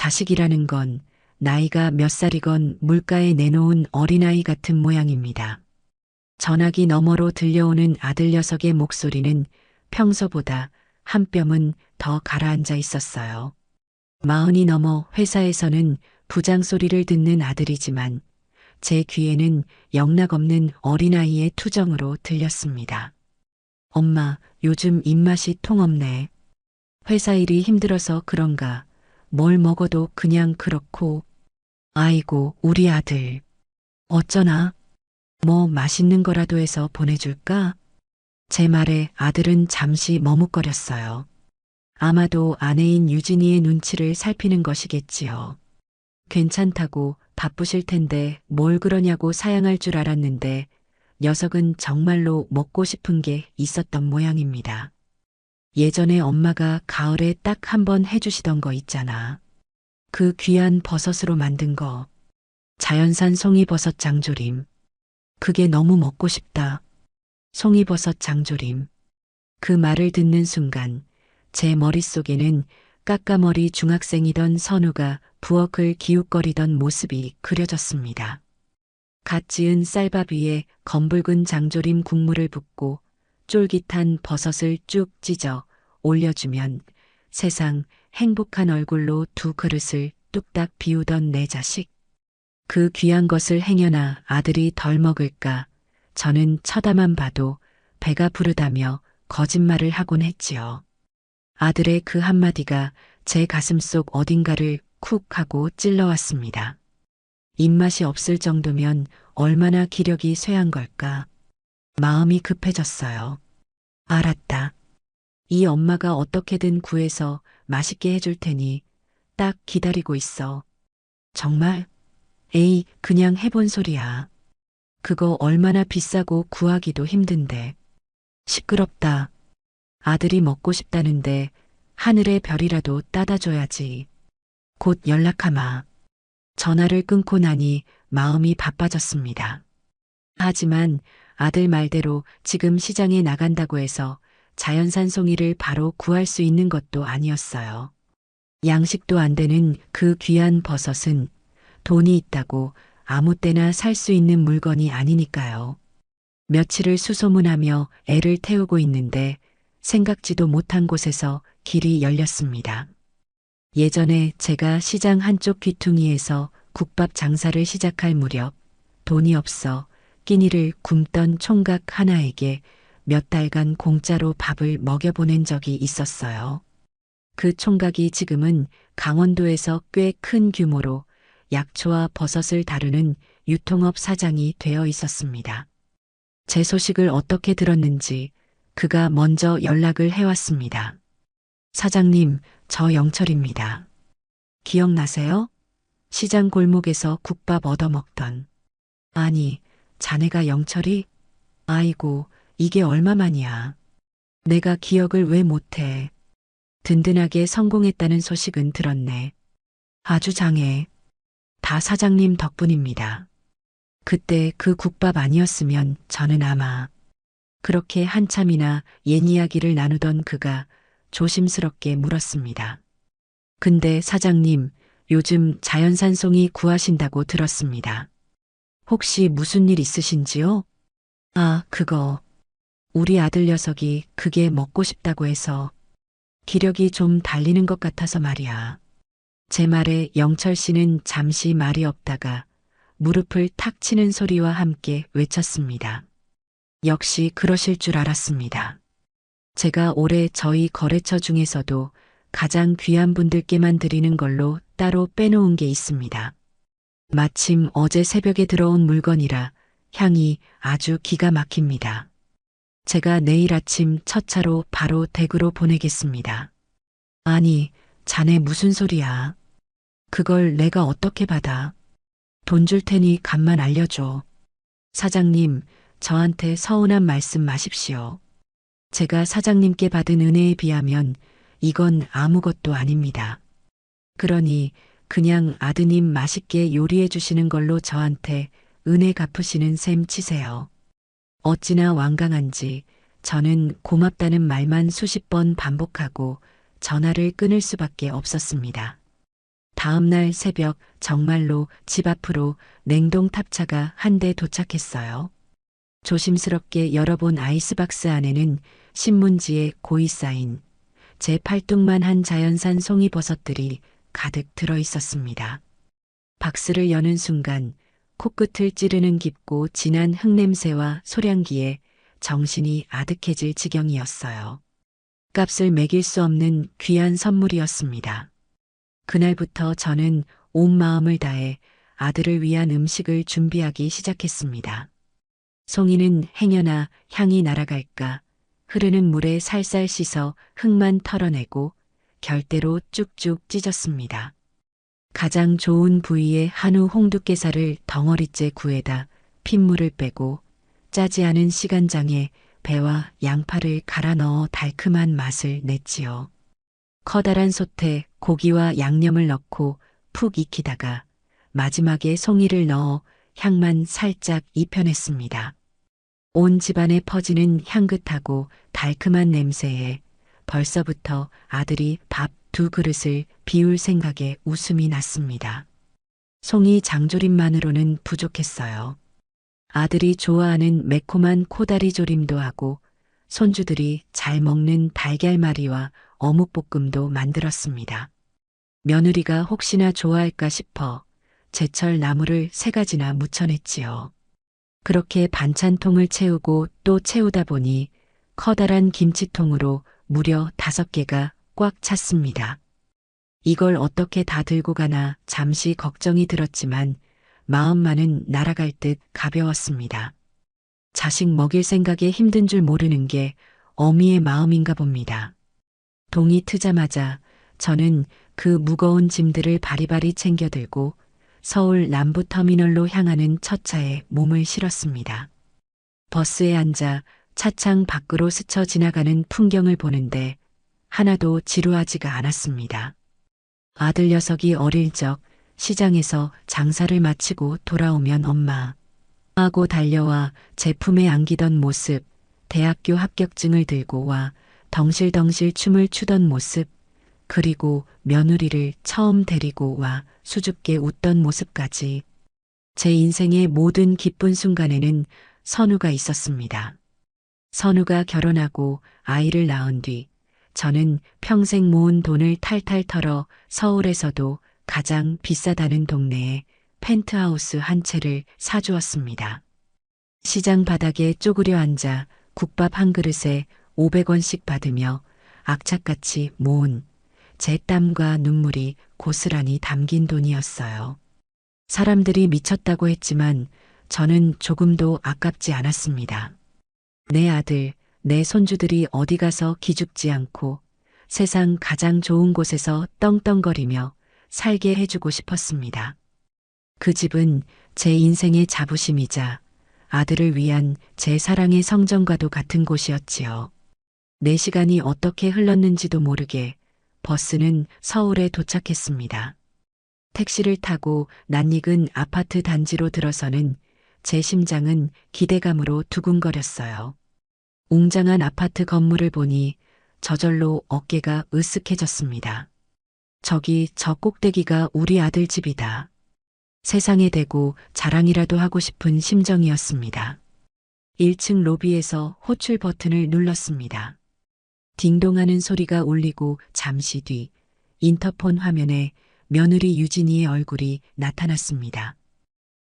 자식이라는 건 나이가 몇 살이건 물가에 내놓은 어린아이 같은 모양입니다. 전화기 너머로 들려오는 아들 녀석의 목소리는 평소보다 한 뼘은 더 가라앉아 있었어요. 40이 넘어 회사에서는 부장 소리를 듣는 아들이지만 제 귀에는 영락없는 어린아이의 투정으로 들렸습니다. 엄마, 요즘 입맛이 통없네. 회사 일이 힘들어서 그런가. 뭘 먹어도 그냥 그렇고. 아이고, 우리 아들. 어쩌나? 뭐 맛있는 거라도 해서 보내줄까? 제 말에 아들은 잠시 머뭇거렸어요. 아마도 아내인 유진이의 눈치를 살피는 것이겠지요. 괜찮다고 바쁘실 텐데 뭘 그러냐고 사양할 줄 알았는데 녀석은 정말로 먹고 싶은 게 있었던 모양입니다. 예전에 엄마가 가을에 딱 한 번 해주시던 거 있잖아. 그 귀한 버섯으로 만든 거. 자연산 송이버섯 장조림. 그게 너무 먹고 싶다. 송이버섯 장조림. 그 말을 듣는 순간 제 머릿속에는 까까머리 중학생이던 선우가 부엌을 기웃거리던 모습이 그려졌습니다. 갓 지은 쌀밥 위에 검붉은 장조림 국물을 붓고 쫄깃한 버섯을 쭉 찢어 올려주면 세상 행복한 얼굴로 두 그릇을 뚝딱 비우던 내 자식. 그 귀한 것을 행여나 아들이 덜 먹을까 저는 쳐다만 봐도 배가 부르다며 거짓말을 하곤 했지요. 아들의 그 한마디가 제 가슴속 어딘가를 쿡 하고 찔러왔습니다. 입맛이 없을 정도면 얼마나 기력이 쇠한 걸까. 마음이 급해졌어요. 알았다. 이 엄마가 어떻게든 구해서 맛있게 해줄 테니 딱 기다리고 있어. 정말? 에이, 그냥 해본 소리야. 그거 얼마나 비싸고 구하기도 힘든데. 시끄럽다. 아들이 먹고 싶다는데 하늘의 별이라도 따다 줘야지. 곧 연락하마. 전화를 끊고 나니 마음이 바빠졌습니다. 하지만 아들 말대로 지금 시장에 나간다고 해서 자연산 송이를 바로 구할 수 있는 것도 아니었어요. 양식도 안 되는 그 귀한 버섯은 돈이 있다고 아무 때나 살 수 있는 물건이 아니니까요. 며칠을 수소문하며 애를 태우고 있는데 생각지도 못한 곳에서 길이 열렸습니다. 예전에 제가 시장 한쪽 귀퉁이에서 국밥 장사를 시작할 무렵 돈이 없어 끼니를 굶던 총각 하나에게 몇 달간 공짜로 밥을 먹여보낸 적이 있었어요. 그 총각이 지금은 강원도에서 꽤 큰 규모로 약초와 버섯을 다루는 유통업 사장이 되어 있었습니다. 제 소식을 어떻게 들었는지 그가 먼저 연락을 해왔습니다. 사장님, 저 영철입니다. 기억나세요? 시장 골목에서 국밥 얻어먹던. 아니, 자네가 영철이? 아이고, 이게 얼마만이야. 내가 기억을 왜 못해. 든든하게 성공했다는 소식은 들었네. 아주 장해. 다 사장님 덕분입니다. 그때 그 국밥 아니었으면 저는 아마 그렇게 한참이나 옛 이야기를 나누던 그가 조심스럽게 물었습니다. 근데 사장님, 요즘 자연산 송이 구하신다고 들었습니다. 혹시 무슨 일 있으신지요? 아, 그거. 우리 아들 녀석이 그게 먹고 싶다고 해서 기력이 좀 달리는 것 같아서 말이야. 제 말에 영철 씨는 잠시 말이 없다가 무릎을 탁 치는 소리와 함께 외쳤습니다. 역시 그러실 줄 알았습니다. 제가 올해 저희 거래처 중에서도 가장 귀한 분들께만 드리는 걸로 따로 빼놓은 게 있습니다. 마침 어제 새벽에 들어온 물건이라 향이 아주 기가 막힙니다. 제가 내일 아침 첫 차로 바로 댁으로 보내겠습니다. 아니, 자네 무슨 소리야. 그걸 내가 어떻게 받아. 돈 줄 테니 값만 알려줘. 사장님, 저한테 서운한 말씀 마십시오. 제가 사장님께 받은 은혜에 비하면 이건 아무것도 아닙니다. 그러니 그냥 아드님 맛있게 요리해 주시는 걸로 저한테 은혜 갚으시는 셈 치세요. 어찌나 완강한지 저는 고맙다는 말만 수십 번 반복하고 전화를 끊을 수밖에 없었습니다. 다음 날 새벽 정말로 집 앞으로 냉동 탑차가 한 대 도착했어요. 조심스럽게 열어본 아이스박스 안에는 신문지에 고이 쌓인 제 팔뚝만한 자연산 송이버섯들이 가득 들어 있었습니다. 박스를 여는 순간 코끝을 찌르는 깊고 진한 흙냄새와 소량기에 정신이 아득해질 지경이었어요. 값을 매길 수 없는 귀한 선물이었습니다. 그날부터 저는 온 마음을 다해 아들을 위한 음식을 준비하기 시작했습니다. 송이는 행여나 향이 날아갈까 흐르는 물에 살살 씻어 흙만 털어내고 결대로 쭉쭉 찢었습니다. 가장 좋은 부위의 한우 홍두깨살을 덩어리째 구해다 핏물을 빼고 짜지 않은 시간장에 배와 양파를 갈아 넣어 달큼한 맛을 냈지요. 커다란 솥에 고기와 양념을 넣고 푹 익히다가 마지막에 송이를 넣어 향만 살짝 입혀냈습니다. 온 집안에 퍼지는 향긋하고 달큼한 냄새에 벌써부터 아들이 밥 2그릇을 비울 생각에 웃음이 났습니다. 송이 장조림만으로는 부족했어요. 아들이 좋아하는 매콤한 코다리 조림도 하고 손주들이 잘 먹는 달걀말이와 어묵볶음도 만들었습니다. 며느리가 혹시나 좋아할까 싶어 제철 나물을 3가지나 무쳐냈지요. 그렇게 반찬통을 채우고 또 채우다 보니 커다란 김치통으로 무려 5개가 꽉 찼습니다. 이걸 어떻게 다 들고 가나 잠시 걱정이 들었지만 마음만은 날아갈 듯 가벼웠습니다. 자식 먹일 생각에 힘든 줄 모르는 게 어미의 마음인가 봅니다. 동이 트자마자 저는 그 무거운 짐들을 바리바리 챙겨 들고 서울 남부터미널로 향하는 첫 차에 몸을 실었습니다. 버스에 앉아 차창 밖으로 스쳐 지나가는 풍경을 보는데 하나도 지루하지가 않았습니다. 아들 녀석이 어릴 적 시장에서 장사를 마치고 돌아오면 엄마 하고 달려와 제 품에 안기던 모습, 대학교 합격증을 들고 와 덩실덩실 춤을 추던 모습, 그리고 며느리를 처음 데리고 와 수줍게 웃던 모습까지 제 인생의 모든 기쁜 순간에는 선우가 있었습니다. 선우가 결혼하고 아이를 낳은 뒤 저는 평생 모은 돈을 탈탈 털어 서울에서도 가장 비싸다는 동네에 펜트하우스 한 채를 사주었습니다. 시장 바닥에 쪼그려 앉아 국밥 한 그릇에 500원씩 받으며 악착같이 모은 제 땀과 눈물이 고스란히 담긴 돈이었어요. 사람들이 미쳤다고 했지만 저는 조금도 아깝지 않았습니다. 내 아들, 내 손주들이 어디 가서 기죽지 않고 세상 가장 좋은 곳에서 떵떵거리며 살게 해주고 싶었습니다. 그 집은 제 인생의 자부심이자 아들을 위한 제 사랑의 성전과도 같은 곳이었지요. 4시간이 어떻게 흘렀는지도 모르게 버스는 서울에 도착했습니다. 택시를 타고 낯익은 아파트 단지로 들어서는 제 심장은 기대감으로 두근거렸어요. 웅장한 아파트 건물을 보니 저절로 어깨가 으쓱해졌습니다. 저기 저 꼭대기가 우리 아들 집이다. 세상에 대고 자랑이라도 하고 싶은 심정이었습니다. 1층 로비에서 호출 버튼을 눌렀습니다. 딩동하는 소리가 울리고 잠시 뒤 인터폰 화면에 며느리 유진이의 얼굴이 나타났습니다.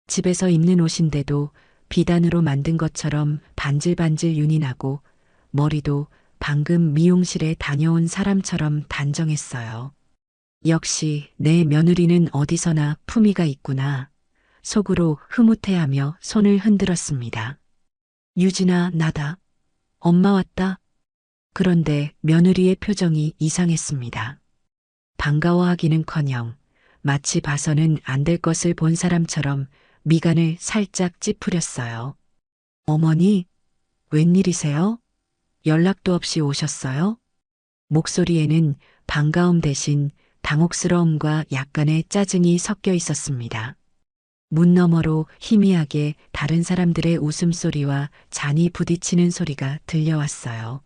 집에서 입는 옷인데도 비단으로 만든 것처럼 반질반질 윤이 나고 머리도 방금 미용실에 다녀온 사람처럼 단정했어요. 역시 내 며느리는 어디서나 품위가 있구나. 속으로 흐뭇해하며 손을 흔들었습니다. 유진아, 나다. 엄마 왔다. 그런데 며느리의 표정이 이상했습니다. 반가워하기는커녕 마치 봐서는 안 될 것을 본 사람처럼 미간을 살짝 찌푸렸어요. 어머니, 웬일이세요? 연락도 없이 오셨어요? 목소리에는 반가움 대신 당혹스러움과 약간의 짜증이 섞여 있었습니다. 문 너머로 희미하게 다른 사람들의 웃음소리와 잔이 부딪히는 소리가 들려왔어요.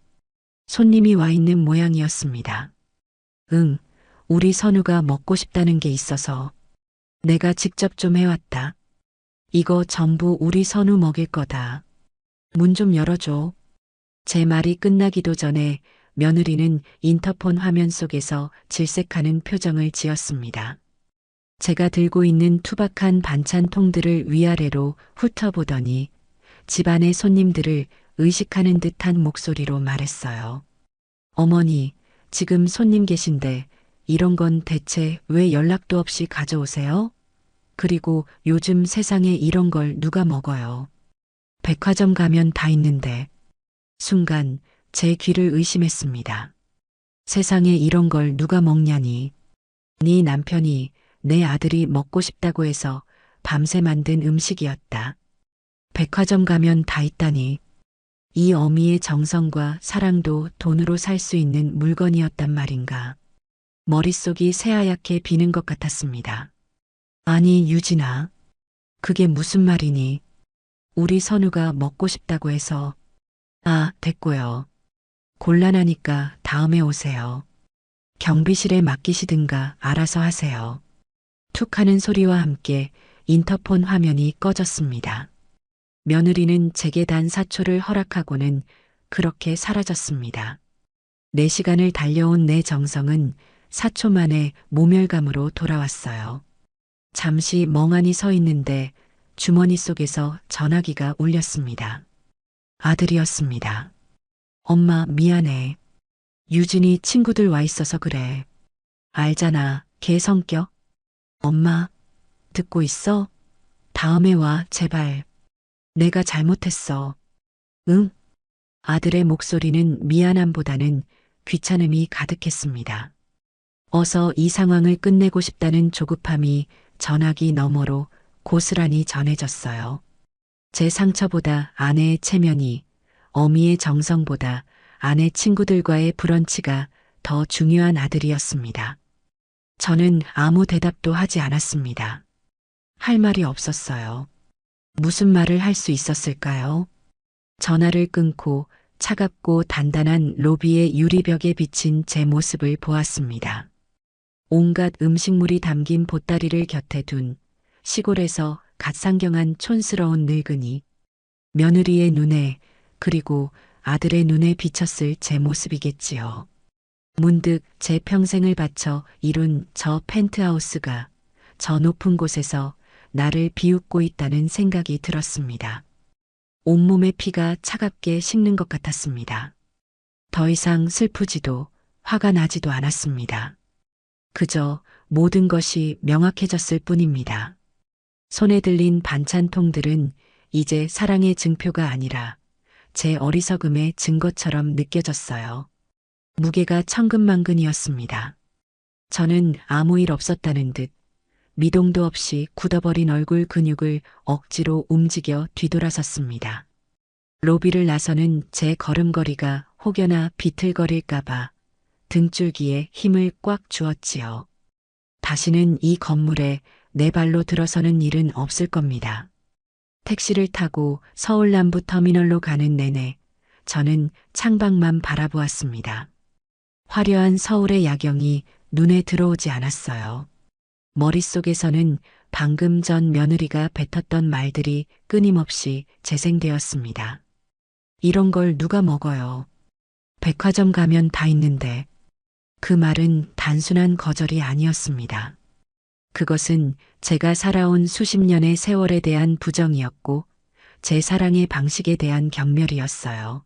손님이 와 있는 모양이었습니다. 응, 우리 선우가 먹고 싶다는 게 있어서 내가 직접 좀 해왔다. 이거 전부 우리 선우 먹일 거다. 문 좀 열어줘. 제 말이 끝나기도 전에 며느리는 인터폰 화면 속에서 질색하는 표정을 지었습니다. 제가 들고 있는 투박한 반찬통들을 위아래로 훑어보더니 집안의 손님들을 의식하는 듯한 목소리로 말했어요. 어머니, 지금 손님 계신데 이런 건 대체 왜 연락도 없이 가져오세요? 그리고 요즘 세상에 이런 걸 누가 먹어요? 백화점 가면 다 있는데. 순간 제 귀를 의심했습니다. 세상에 이런 걸 누가 먹냐니. 네 남편이 내 아들이 먹고 싶다고 해서 밤새 만든 음식이었다. 백화점 가면 다 있다니. 이 어미의 정성과 사랑도 돈으로 살 수 있는 물건이었단 말인가. 머릿속이 새하얗게 비는 것 같았습니다. 아니, 유진아. 그게 무슨 말이니? 우리 선우가 먹고 싶다고 해서. 아, 됐고요. 곤란하니까 다음에 오세요. 경비실에 맡기시든가 알아서 하세요. 툭 하는 소리와 함께 인터폰 화면이 꺼졌습니다. 며느리는 제게 단 4초를 허락하고는 그렇게 사라졌습니다. 4시간을 달려온 내 정성은 4초 만에 모멸감으로 돌아왔어요. 잠시 멍하니 서 있는데 주머니 속에서 전화기가 울렸습니다. 아들이었습니다. 엄마, 미안해. 유진이 친구들 와 있어서 그래. 알잖아, 걔 성격. 엄마, 듣고 있어? 다음에 와, 제발. 내가 잘못했어. 응? 아들의 목소리는 미안함보다는 귀찮음이 가득했습니다. 어서 이 상황을 끝내고 싶다는 조급함이 전화기 너머로 고스란히 전해졌어요. 제 상처보다 아내의 체면이, 어미의 정성보다 아내 친구들과의 브런치가 더 중요한 아들이었습니다. 저는 아무 대답도 하지 않았습니다. 할 말이 없었어요. 무슨 말을 할 수 있었을까요? 전화를 끊고 차갑고 단단한 로비의 유리벽에 비친 제 모습을 보았습니다. 온갖 음식물이 담긴 보따리를 곁에 둔 시골에서 갓상경한 촌스러운 늙은이, 며느리의 눈에 그리고 아들의 눈에 비쳤을 제 모습이겠지요. 문득 제 평생을 바쳐 이룬 저 펜트하우스가 저 높은 곳에서 나를 비웃고 있다는 생각이 들었습니다. 온몸의 피가 차갑게 식는 것 같았습니다. 더 이상 슬프지도 화가 나지도 않았습니다. 그저 모든 것이 명확해졌을 뿐입니다. 손에 들린 반찬통들은 이제 사랑의 증표가 아니라 제 어리석음의 증거처럼 느껴졌어요. 무게가 천근만근이었습니다. 저는 아무 일 없었다는 듯 미동도 없이 굳어버린 얼굴 근육을 억지로 움직여 뒤돌아섰습니다. 로비를 나서는 제 걸음걸이가 혹여나 비틀거릴까봐 등줄기에 힘을 꽉 주었지요. 다시는 이 건물에 내 발로 들어서는 일은 없을 겁니다. 택시를 타고 서울 남부 터미널로 가는 내내 저는 창밖만 바라보았습니다. 화려한 서울의 야경이 눈에 들어오지 않았어요. 머릿속에서는 방금 전 며느리가 뱉었던 말들이 끊임없이 재생되었습니다. 이런 걸 누가 먹어요? 백화점 가면 다 있는데. 그 말은 단순한 거절이 아니었습니다. 그것은 제가 살아온 수십 년의 세월에 대한 부정이었고 제 사랑의 방식에 대한 경멸이었어요.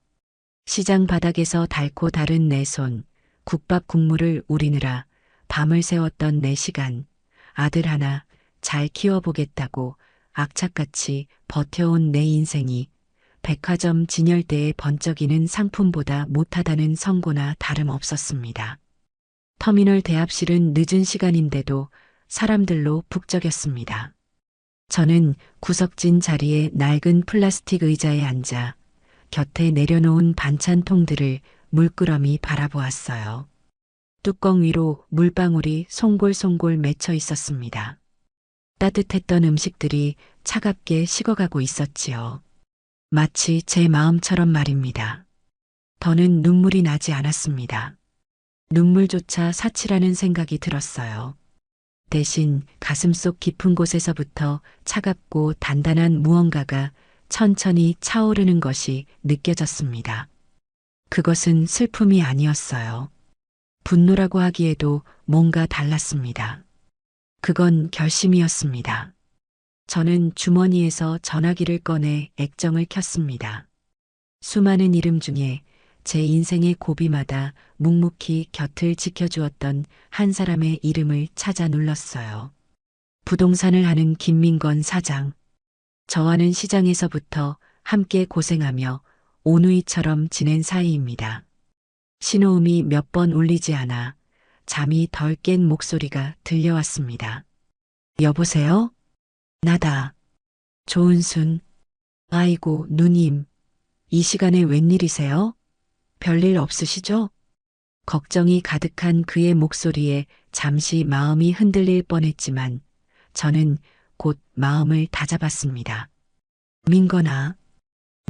시장 바닥에서 닳고 다른 내 손, 국밥 국물을 우리느라 밤을 새웠던 내 시간, 아들 하나 잘 키워보겠다고 악착같이 버텨온 내 인생이 백화점 진열대에 번쩍이는 상품보다 못하다는 선고나 다름없었습니다. 터미널 대합실은 늦은 시간인데도 사람들로 북적였습니다. 저는 구석진 자리에 낡은 플라스틱 의자에 앉아 곁에 내려놓은 반찬통들을 물끄러미 바라보았어요. 뚜껑 위로 물방울이 송골송골 맺혀 있었습니다. 따뜻했던 음식들이 차갑게 식어가고 있었지요. 마치 제 마음처럼 말입니다. 더는 눈물이 나지 않았습니다. 눈물조차 사치라는 생각이 들었어요. 대신 가슴속 깊은 곳에서부터 차갑고 단단한 무언가가 천천히 차오르는 것이 느껴졌습니다. 그것은 슬픔이 아니었어요. 분노라고 하기에도 뭔가 달랐습니다. 그건 결심이었습니다. 저는 주머니에서 전화기를 꺼내 액정을 켰습니다. 수많은 이름 중에 제 인생의 고비마다 묵묵히 곁을 지켜주었던 한 사람의 이름을 찾아 눌렀어요. 부동산을 하는 김민건 사장. 저와는 시장에서부터 함께 고생하며 오누이처럼 지낸 사이입니다. 신호음이 몇 번 울리지 않아 잠이 덜 깬 목소리가 들려왔습니다. 여보세요? 나다. 조은순. 아이고, 누님. 이 시간에 웬일이세요? 별일 없으시죠? 걱정이 가득한 그의 목소리에 잠시 마음이 흔들릴 뻔했지만 저는 곧 마음을 다잡았습니다. 민건아,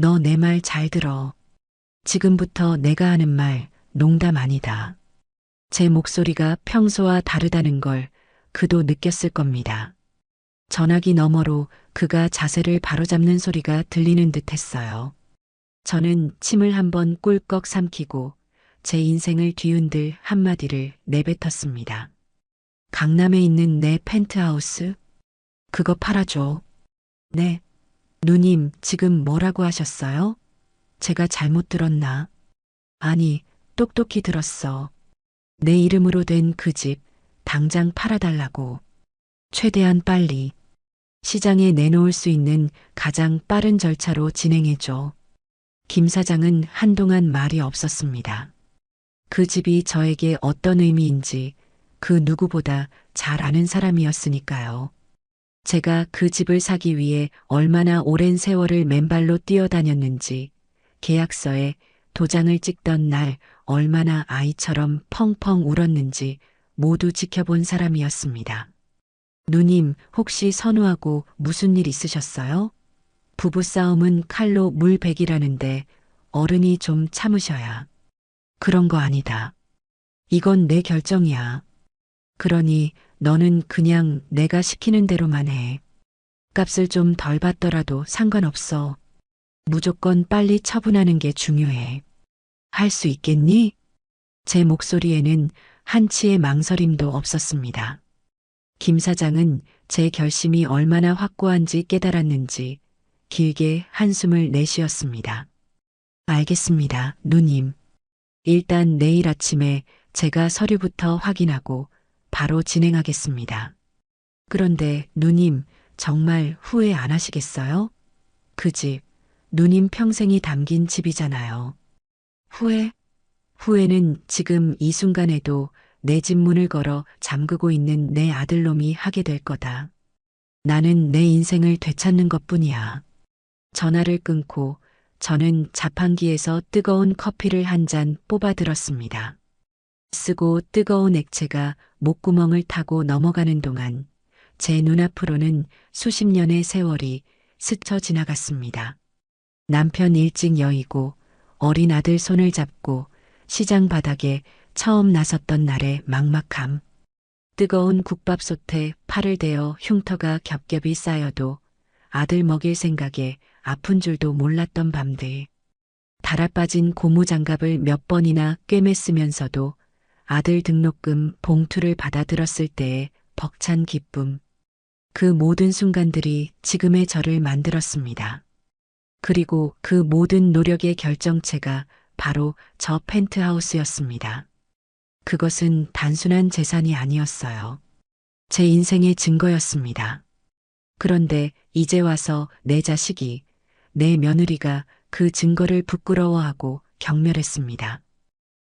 너 내 말 잘 들어. 지금부터 내가 하는 말 농담 아니다. 제 목소리가 평소와 다르다는 걸 그도 느꼈을 겁니다. 전화기 너머로 그가 자세를 바로잡는 소리가 들리는 듯 했어요. 저는 침을 한번 꿀꺽 삼키고 제 인생을 뒤흔들 한마디를 내뱉었습니다. 강남에 있는 내 펜트하우스? 그거 팔아줘. 네. 누님, 지금 뭐라고 하셨어요? 제가 잘못 들었나? 아니, 똑똑히 들었어. 내 이름으로 된 그 집, 당장 팔아달라고. 최대한 빨리. 시장에 내놓을 수 있는 가장 빠른 절차로 진행해줘. 김 사장은 한동안 말이 없었습니다. 그 집이 저에게 어떤 의미인지 그 누구보다 잘 아는 사람이었으니까요. 제가 그 집을 사기 위해 얼마나 오랜 세월을 맨발로 뛰어다녔는지, 계약서에 도장을 찍던 날 얼마나 아이처럼 펑펑 울었는지 모두 지켜본 사람이었습니다. 누님, 혹시 선우하고 무슨 일 있으셨어요? 부부싸움은 칼로 물베기라는데 어른이 좀 참으셔야. 그런 거 아니다. 이건 내 결정이야. 그러니 너는 그냥 내가 시키는 대로만 해. 값을 좀 덜 받더라도 상관없어. 무조건 빨리 처분하는 게 중요해. 할 수 있겠니? 제 목소리에는 한치의 망설임도 없었습니다. 김 사장은 제 결심이 얼마나 확고한지 깨달았는지 길게 한숨을 내쉬었습니다. 알겠습니다, 누님. 일단 내일 아침에 제가 서류부터 확인하고 바로 진행하겠습니다. 그런데 누님, 정말 후회 안 하시겠어요? 그 집, 누님 평생이 담긴 집이잖아요. 후회? 후회는 지금 이 순간에도 내 집 문을 걸어 잠그고 있는 내 아들놈이 하게 될 거다. 나는 내 인생을 되찾는 것뿐이야. 전화를 끊고 저는 자판기에서 뜨거운 커피를 한 잔 뽑아 들었습니다. 쓰고 뜨거운 액체가 목구멍을 타고 넘어가는 동안 제 눈앞으로는 수십 년의 세월이 스쳐 지나갔습니다. 남편 일찍 여의고 어린 아들 손을 잡고 시장 바닥에 처음 나섰던 날의 막막함. 뜨거운 국밥솥에 팔을 대어 흉터가 겹겹이 쌓여도 아들 먹일 생각에 아픈 줄도 몰랐던 밤들. 달아빠진 고무장갑을 몇 번이나 꿰맸으면서도 아들 등록금 봉투를 받아들었을 때의 벅찬 기쁨. 그 모든 순간들이 지금의 저를 만들었습니다. 그리고 그 모든 노력의 결정체가 바로 저 펜트하우스였습니다. 그것은 단순한 재산이 아니었어요. 제 인생의 증거였습니다. 그런데 이제 와서 내 자식이, 내 며느리가 그 증거를 부끄러워하고 경멸했습니다.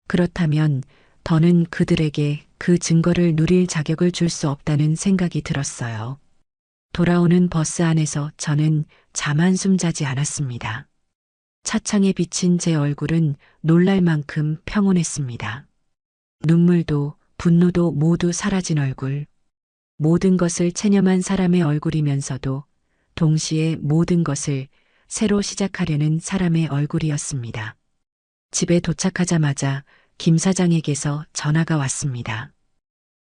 그렇다면 더는 그들에게 그 증거를 누릴 자격을 줄 수 없다는 생각이 들었어요. 돌아오는 버스 안에서 저는 잠 한숨 자지 않았습니다. 차창에 비친 제 얼굴은 놀랄 만큼 평온했습니다. 눈물도 분노도 모두 사라진 얼굴. 모든 것을 체념한 사람의 얼굴이면서도 동시에 모든 것을 새로 시작하려는 사람의 얼굴이었습니다. 집에 도착하자마자 김 사장에게서 전화가 왔습니다.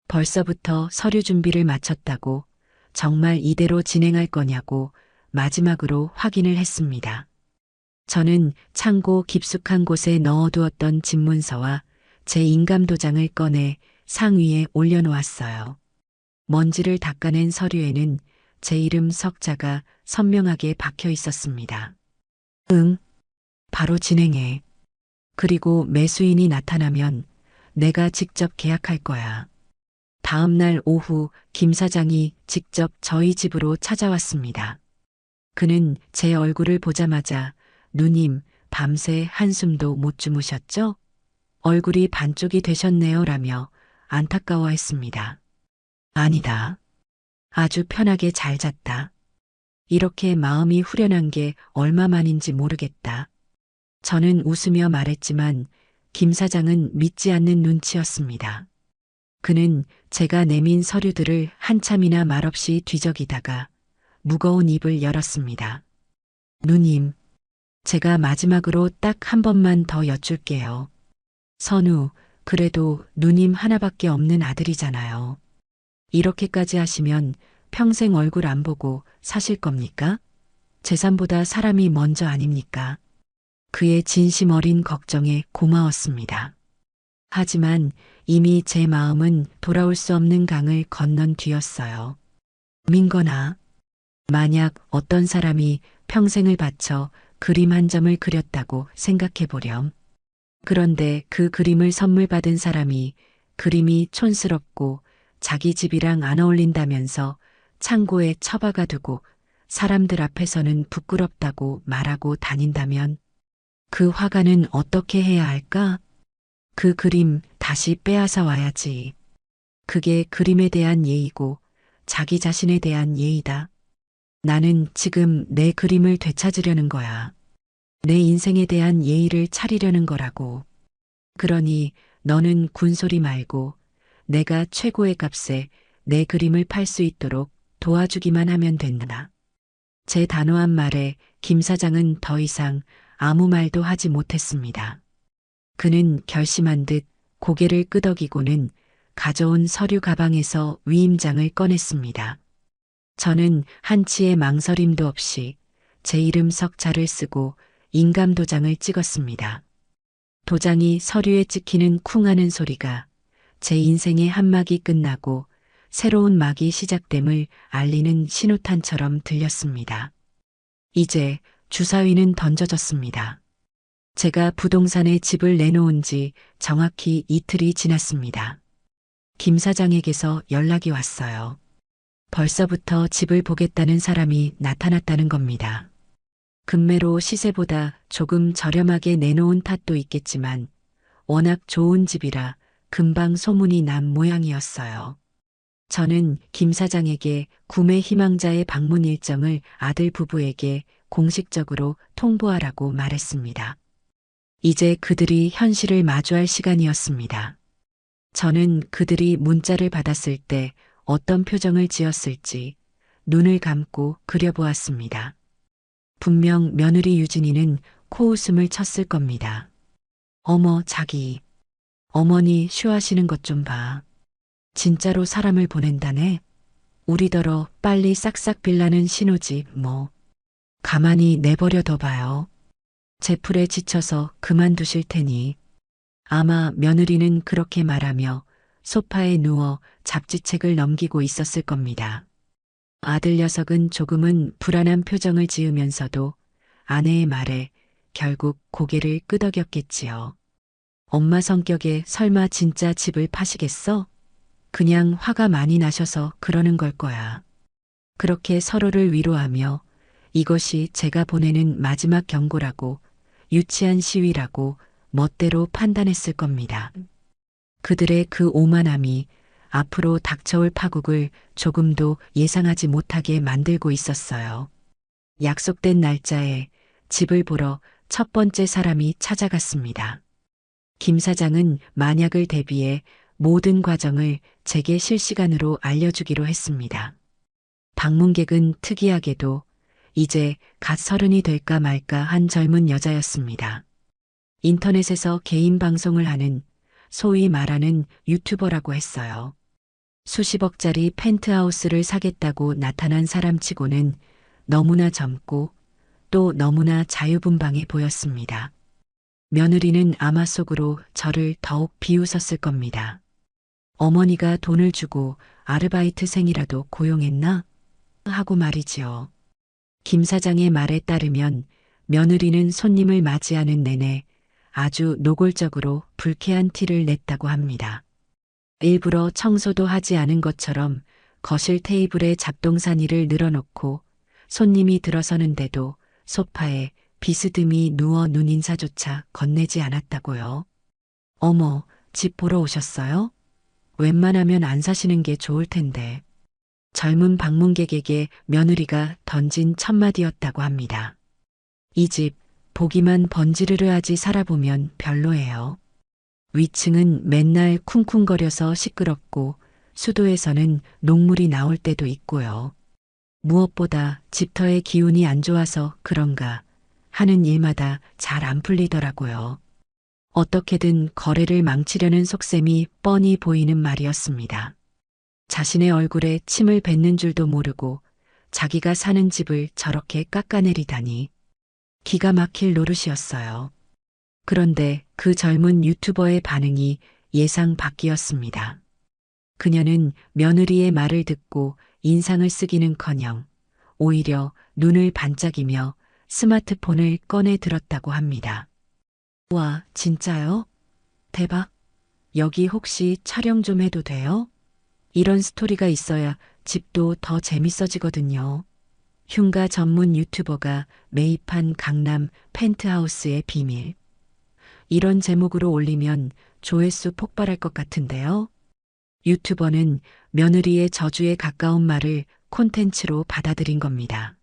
벌써부터 서류 준비를 마쳤다고, 정말 이대로 진행할 거냐고 마지막으로 확인을 했습니다. 저는 창고 깊숙한 곳에 넣어두었던 집문서와 제 인감도장을 꺼내 상위에 올려놓았어요. 먼지를 닦아낸 서류에는 제 이름 석자가 선명하게 박혀 있었습니다. 응, 바로 진행해. 그리고 매수인이 나타나면 내가 직접 계약할 거야. 다음 날 오후 김 사장이 직접 저희 집으로 찾아왔습니다. 그는 제 얼굴을 보자마자 누님, 밤새 한숨도 못 주무셨죠? 얼굴이 반쪽이 되셨네요 라며 안타까워했습니다. 아니다. 아주 편하게 잘 잤다. 이렇게 마음이 후련한 게 얼마만인지 모르겠다. 저는 웃으며 말했지만 김 사장은 믿지 않는 눈치였습니다. 그는 제가 내민 서류들을 한참이나 말없이 뒤적이다가 무거운 입을 열었습니다. 누님, 제가 마지막으로 딱 한 번만 더 여쭐게요. 선우, 그래도 누님 하나밖에 없는 아들이잖아요. 이렇게까지 하시면 평생 얼굴 안 보고 사실 겁니까? 재산보다 사람이 먼저 아닙니까? 그의 진심 어린 걱정에 고마웠습니다. 하지만 이미 제 마음은 돌아올 수 없는 강을 건넌 뒤였어요. 민건아, 만약 어떤 사람이 평생을 바쳐 그림 한 점을 그렸다고 생각해 보렴. 그런데 그 그림을 선물 받은 사람이 그림이 촌스럽고 자기 집이랑 안 어울린다면서 창고에 처박아 두고 사람들 앞에서는 부끄럽다고 말하고 다닌다면 그 화가는 어떻게 해야 할까? 그 그림 다시 빼앗아 와야지. 그게 그림에 대한 예의고 자기 자신에 대한 예의다. 나는 지금 내 그림을 되찾으려는 거야. 내 인생에 대한 예의를 차리려는 거라고. 그러니 너는 군소리 말고 내가 최고의 값에 내 그림을 팔 수 있도록 도와주기만 하면 된다. 제 단호한 말에 김 사장은 더 이상 아무 말도 하지 못했습니다. 그는 결심한 듯 고개를 끄덕이고는 가져온 서류 가방에서 위임장을 꺼냈습니다. 저는 한치의 망설임도 없이 제 이름 석자를 쓰고 인감도장을 찍었습니다. 도장이 서류에 찍히는 쿵 하는 소리가 제 인생의 한 막이 끝나고 새로운 막이 시작됨을 알리는 신호탄처럼 들렸습니다. 이제 주사위는 던져졌습니다. 제가 부동산에 집을 내놓은 지 정확히 이틀이 지났습니다. 김 사장에게서 연락이 왔어요. 벌써부터 집을 보겠다는 사람이 나타났다는 겁니다. 금매로 시세보다 조금 저렴하게 내놓은 탓도 있겠지만 워낙 좋은 집이라 금방 소문이 난 모양이었어요. 저는 김 사장에게 구매 희망자의 방문 일정을 아들 부부에게 공식적으로 통보하라고 말했습니다. 이제 그들이 현실을 마주할 시간이었습니다. 저는 그들이 문자를 받았을 때 어떤 표정을 지었을지 눈을 감고 그려보았습니다. 분명 며느리 유진이는 코웃음을 쳤을 겁니다. 어머, 자기. 어머니 쉬하시는 것 좀 봐. 진짜로 사람을 보낸다네. 우리더러 빨리 싹싹 빌라는 신호지 뭐. 가만히 내버려 둬봐요. 제 풀에 지쳐서 그만두실 테니. 아마 며느리는 그렇게 말하며 소파에 누워 잡지책을 넘기고 있었을 겁니다. 아들 녀석은 조금은 불안한 표정을 지으면서도 아내의 말에 결국 고개를 끄덕였겠지요. 엄마 성격에 설마 진짜 집을 파시겠어? 그냥 화가 많이 나셔서 그러는 걸 거야. 그렇게 서로를 위로하며 이것이 제가 보내는 마지막 경고라고 유치한 시위라고 멋대로 판단했을 겁니다. 그들의 그 오만함이 앞으로 닥쳐올 파국을 조금도 예상하지 못하게 만들고 있었어요. 약속된 날짜에 집을 보러 첫 번째 사람이 찾아갔습니다. 김 사장은 만약을 대비해 모든 과정을 제게 실시간으로 알려주기로 했습니다. 방문객은 특이하게도 이제 갓 30이 될까 말까 한 젊은 여자였습니다. 인터넷에서 개인 방송을 하는 소위 말하는 유튜버라고 했어요. 수십억짜리 펜트하우스를 사겠다고 나타난 사람치고는 너무나 젊고 또 너무나 자유분방해 보였습니다. 며느리는 아마 속으로 저를 더욱 비웃었을 겁니다. 어머니가 돈을 주고 아르바이트생이라도 고용했나? 하고 말이지요. 김 사장의 말에 따르면 며느리는 손님을 맞이하는 내내 아주 노골적으로 불쾌한 티를 냈다고 합니다. 일부러 청소도 하지 않은 것처럼 거실 테이블에 잡동사니를 늘어놓고 손님이 들어서는데도 소파에 비스듬히 누워 눈인사조차 건네지 않았다고요. 어머, 집 보러 오셨어요? 웬만하면 안 사시는 게 좋을 텐데. 젊은 방문객에게 며느리가 던진 첫마디였다고 합니다. 이 집 보기만 번지르르하지 살아보면 별로예요. 위층은 맨날 쿵쿵거려서 시끄럽고 수도에서는 녹물이 나올 때도 있고요. 무엇보다 집터의 기운이 안 좋아서 그런가 하는 일마다 잘 안 풀리더라고요. 어떻게든 거래를 망치려는 속셈이 뻔히 보이는 말이었습니다. 자신의 얼굴에 침을 뱉는 줄도 모르고 자기가 사는 집을 저렇게 깎아내리다니 기가 막힐 노릇이었어요. 그런데 그 젊은 유튜버의 반응이 예상 밖이었습니다. 그녀는 며느리의 말을 듣고 인상을 쓰기는커녕 오히려 눈을 반짝이며 스마트폰을 꺼내 들었다고 합니다. 와, 진짜요? 대박. 여기 혹시 촬영 좀 해도 돼요? 이런 스토리가 있어야 집도 더 재밌어지거든요. 흉가 전문 유튜버가 매입한 강남 펜트하우스의 비밀. 이런 제목으로 올리면 조회수 폭발할 것 같은데요. 유튜버는 며느리의 저주에 가까운 말을 콘텐츠로 받아들인 겁니다.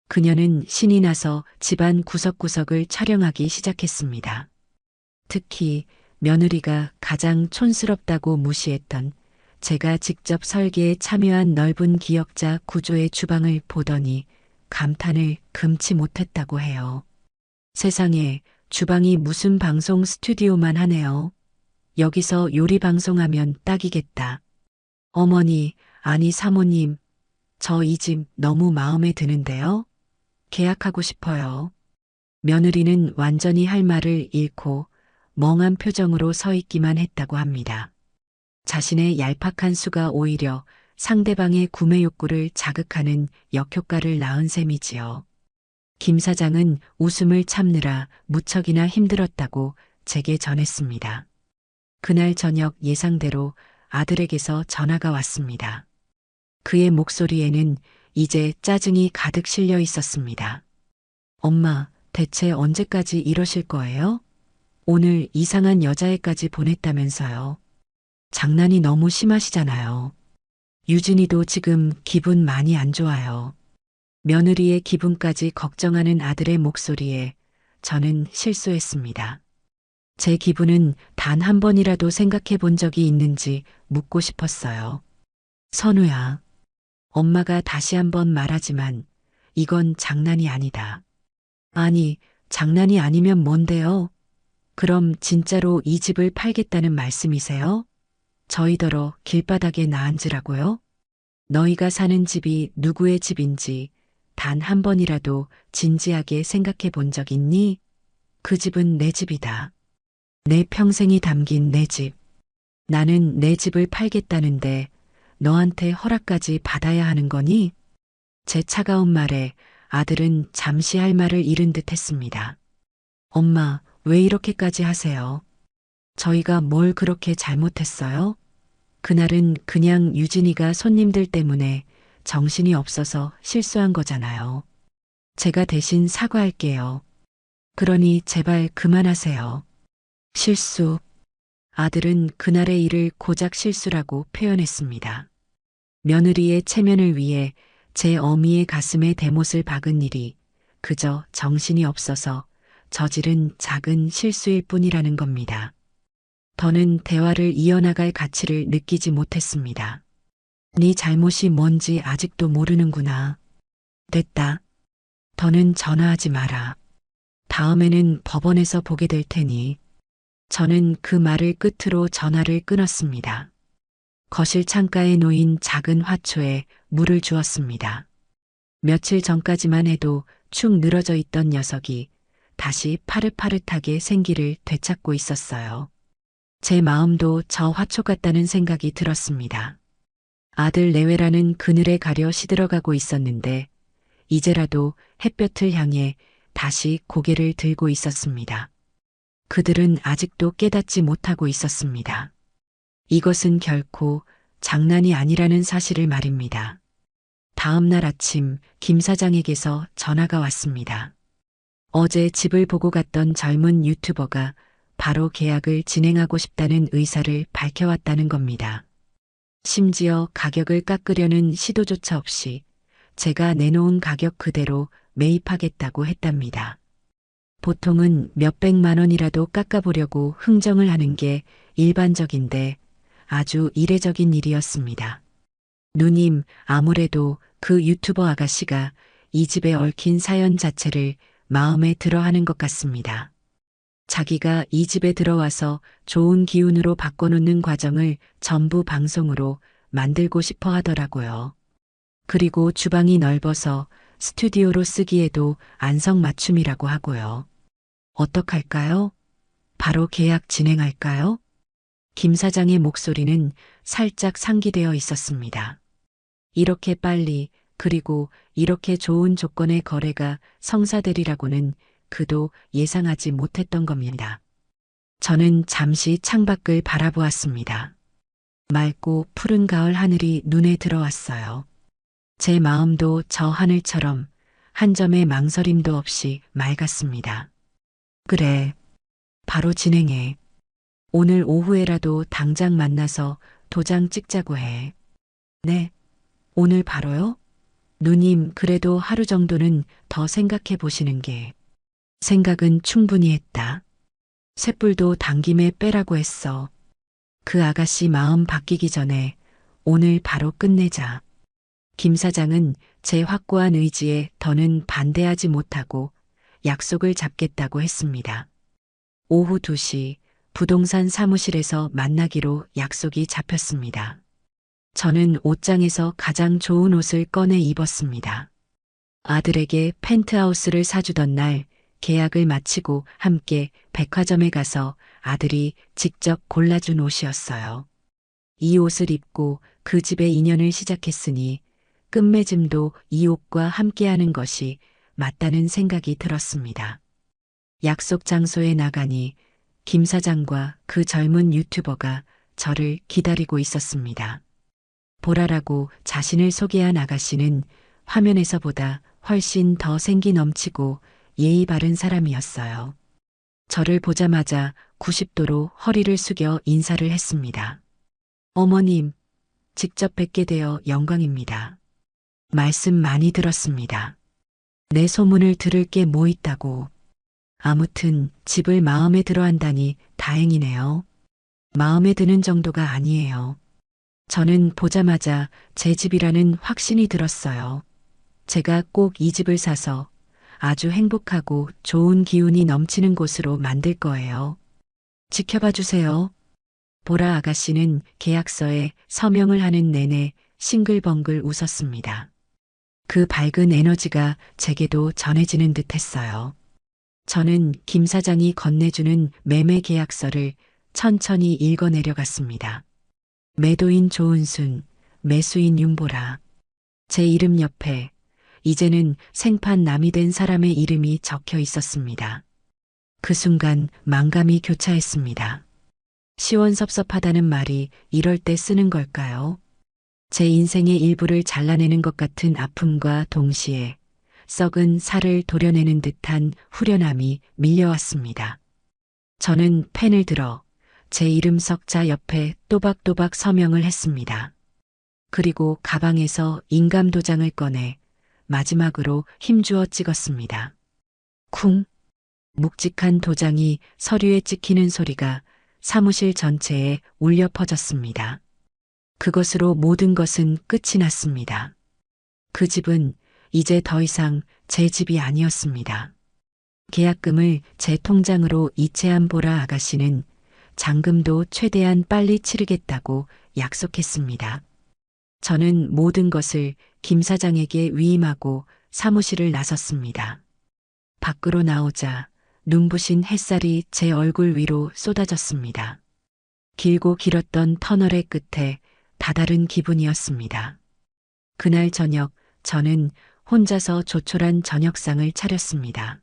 그녀는 신이 나서 집안 구석구석을 촬영하기 시작했습니다. 특히 며느리가 가장 촌스럽다고 무시했던 제가 직접 설계에 참여한 넓은 기역자 구조의 주방을 보더니 감탄을 금치 못했다고 해요. 세상에 주방이 무슨 방송 스튜디오만 하네요. 여기서 요리 방송하면 딱이겠다. 어머니, 아니 사모님, 저 이 집 너무 마음에 드는데요. 계약하고 싶어요. 며느리는 완전히 할 말을 잃고 멍한 표정으로 서 있기만 했다고 합니다. 자신의 얄팍한 수가 오히려 상대방의 구매 욕구를 자극하는 역효과를 낳은 셈이지요. 김 사장은 웃음을 참느라 무척이나 힘들었다고 제게 전했습니다. 그날 저녁 예상대로 아들에게서 전화가 왔습니다. 그의 목소리에는 이제 짜증이 가득 실려 있었습니다. 엄마, 대체 언제까지 이러실 거예요? 오늘 이상한 여자애까지 보냈다면서요. 장난이 너무 심하시잖아요. 유진이도 지금 기분 많이 안 좋아요. 며느리의 기분까지 걱정하는 아들의 목소리에 저는 실수했습니다. 제 기분은 단 한 번이라도 생각해 본 적이 있는지 묻고 싶었어요. 선우야, 엄마가 다시 한번 말하지만 이건 장난이 아니다. 아니, 장난이 아니면 뭔데요? 그럼 진짜로 이 집을 팔겠다는 말씀이세요? 저희더러 길바닥에 나앉으라고요? 너희가 사는 집이 누구의 집인지 단 한 번이라도 진지하게 생각해 본 적 있니? 그 집은 내 집이다. 내 평생이 담긴 내 집. 나는 내 집을 팔겠다는데 너한테 허락까지 받아야 하는 거니? 제 차가운 말에 아들은 잠시 할 말을 잃은 듯 했습니다. 엄마, 왜 이렇게까지 하세요? 저희가 뭘 그렇게 잘못했어요? 그날은 그냥 유진이가 손님들 때문에 정신이 없어서 실수한 거잖아요. 제가 대신 사과할게요. 그러니 제발 그만하세요. 실수. 아들은 그날의 일을 고작 실수라고 표현했습니다. 며느리의 체면을 위해 제 어미의 가슴에 대못을 박은 일이 그저 정신이 없어서 저지른 작은 실수일 뿐이라는 겁니다. 더는 대화를 이어나갈 가치를 느끼지 못했습니다. 네 잘못이 뭔지 아직도 모르는구나. 됐다. 더는 전화하지 마라. 다음에는 법원에서 보게 될 테니. 저는 그 말을 끝으로 전화를 끊었습니다. 거실 창가에 놓인 작은 화초에 물을 주었습니다. 며칠 전까지만 해도 축 늘어져 있던 녀석이 다시 파릇파릇하게 생기를 되찾고 있었어요. 제 마음도 저 화초 같다는 생각이 들었습니다. 아들 내외라는 그늘에 가려 시들어가고 있었는데 이제라도 햇볕을 향해 다시 고개를 들고 있었습니다. 그들은 아직도 깨닫지 못하고 있었습니다. 이것은 결코 장난이 아니라는 사실을 말입니다. 다음 날 아침 김 사장에게서 전화가 왔습니다. 어제 집을 보고 갔던 젊은 유튜버가 바로 계약을 진행하고 싶다는 의사를 밝혀왔다는 겁니다. 심지어 가격을 깎으려는 시도조차 없이 제가 내놓은 가격 그대로 매입하겠다고 했답니다. 보통은 몇백만 원이라도 깎아보려고 흥정을 하는 게 일반적인데 아주 이례적인 일이었습니다. 누님, 아무래도 그 유튜버 아가씨가 이 집에 얽힌 사연 자체를 마음에 들어 하는 것 같습니다. 자기가 이 집에 들어와서 좋은 기운으로 바꿔놓는 과정을 전부 방송으로 만들고 싶어 하더라고요. 그리고 주방이 넓어서 스튜디오로 쓰기에도 안성맞춤이라고 하고요. 어떡할까요? 바로 계약 진행할까요? 김 사장의 목소리는 살짝 상기되어 있었습니다. 이렇게 빨리 그리고 이렇게 좋은 조건의 거래가 성사되리라고는 그도 예상하지 못했던 겁니다. 저는 잠시 창밖을 바라보았습니다. 맑고 푸른 가을 하늘이 눈에 들어왔어요. 제 마음도 저 하늘처럼 한 점의 망설임도 없이 맑았습니다. 그래, 바로 진행해. 오늘 오후에라도 당장 만나서 도장 찍자고 해. 네, 오늘 바로요? 누님, 그래도 하루 정도는 더 생각해 보시는 게. 생각은 충분히 했다. 쇳불도 당김에 빼라고 했어. 그 아가씨 마음 바뀌기 전에 오늘 바로 끝내자. 김 사장은 제 확고한 의지에 더는 반대하지 못하고 약속을 잡겠다고 했습니다. 오후 2시 부동산 사무실에서 만나기로 약속이 잡혔습니다. 저는 옷장에서 가장 좋은 옷을 꺼내 입었습니다. 아들에게 펜트하우스를 사주던 날 계약을 마치고 함께 백화점에 가서 아들이 직접 골라준 옷이었어요. 이 옷을 입고 그 집의 인연을 시작했으니 끝맺음도 이 옷과 함께하는 것이 맞다는 생각이 들었습니다. 약속 장소에 나가니 김 사장과 그 젊은 유튜버가 저를 기다리고 있었습니다. 보라라고 자신을 소개한 아가씨는 화면에서보다 훨씬 더 생기 넘치고 예의 바른 사람이었어요. 저를 보자마자 90도로 허리를 숙여 인사를 했습니다. 어머님, 직접 뵙게 되어 영광입니다. 말씀 많이 들었습니다. 내 소문을 들을 게 뭐 있다고. 아무튼 집을 마음에 들어 한다니 다행이네요. 마음에 드는 정도가 아니에요. 저는 보자마자 제 집이라는 확신이 들었어요. 제가 꼭 이 집을 사서 아주 행복하고 좋은 기운이 넘치는 곳으로 만들 거예요. 지켜봐 주세요. 보라 아가씨는 계약서에 서명을 하는 내내 싱글벙글 웃었습니다. 그 밝은 에너지가 제게도 전해지는 듯 했어요. 저는 김 사장이 건네주는 매매 계약서를 천천히 읽어내려갔습니다. 매도인 조은순, 매수인 윤보라. 제 이름 옆에 이제는 생판 남이 된 사람의 이름이 적혀 있었습니다. 그 순간 만감이 교차했습니다. 시원섭섭하다는 말이 이럴 때 쓰는 걸까요? 제 인생의 일부를 잘라내는 것 같은 아픔과 동시에 썩은 살을 도려내는 듯한 후련함이 밀려왔습니다. 저는 펜을 들어 제 이름 석자 옆에 또박또박 서명을 했습니다. 그리고 가방에서 인감 도장을 꺼내 마지막으로 힘주어 찍었습니다. 쿵! 묵직한 도장이 서류에 찍히는 소리가 사무실 전체에 울려 퍼졌습니다. 그것으로 모든 것은 끝이 났습니다. 그 집은 이제 더 이상 제 집이 아니었습니다. 계약금을 제 통장으로 이체한 보라 아가씨는 잔금도 최대한 빨리 치르겠다고 약속했습니다. 저는 모든 것을 김 사장에게 위임하고 사무실을 나섰습니다. 밖으로 나오자 눈부신 햇살이 제 얼굴 위로 쏟아졌습니다. 길고 길었던 터널의 끝에 다다른 기분이었습니다. 그날 저녁 저는 혼자서 조촐한 저녁상을 차렸습니다.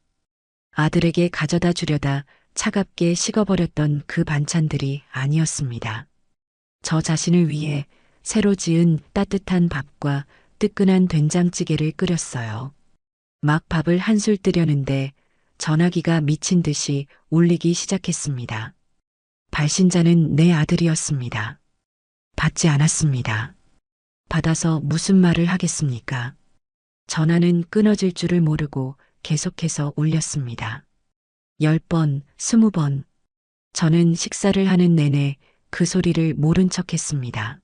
아들에게 가져다 주려다 차갑게 식어버렸던 그 반찬들이 아니었습니다. 저 자신을 위해 새로 지은 따뜻한 밥과 뜨끈한 된장찌개를 끓였어요. 막 밥을 한술 뜨려는데 전화기가 미친 듯이 울리기 시작했습니다. 발신자는 내 아들이었습니다. 받지 않았습니다. 받아서 무슨 말을 하겠습니까? 전화는 끊어질 줄을 모르고 계속해서 울렸습니다. 10번, 20번. 저는 식사를 하는 내내 그 소리를 모른 척 했습니다.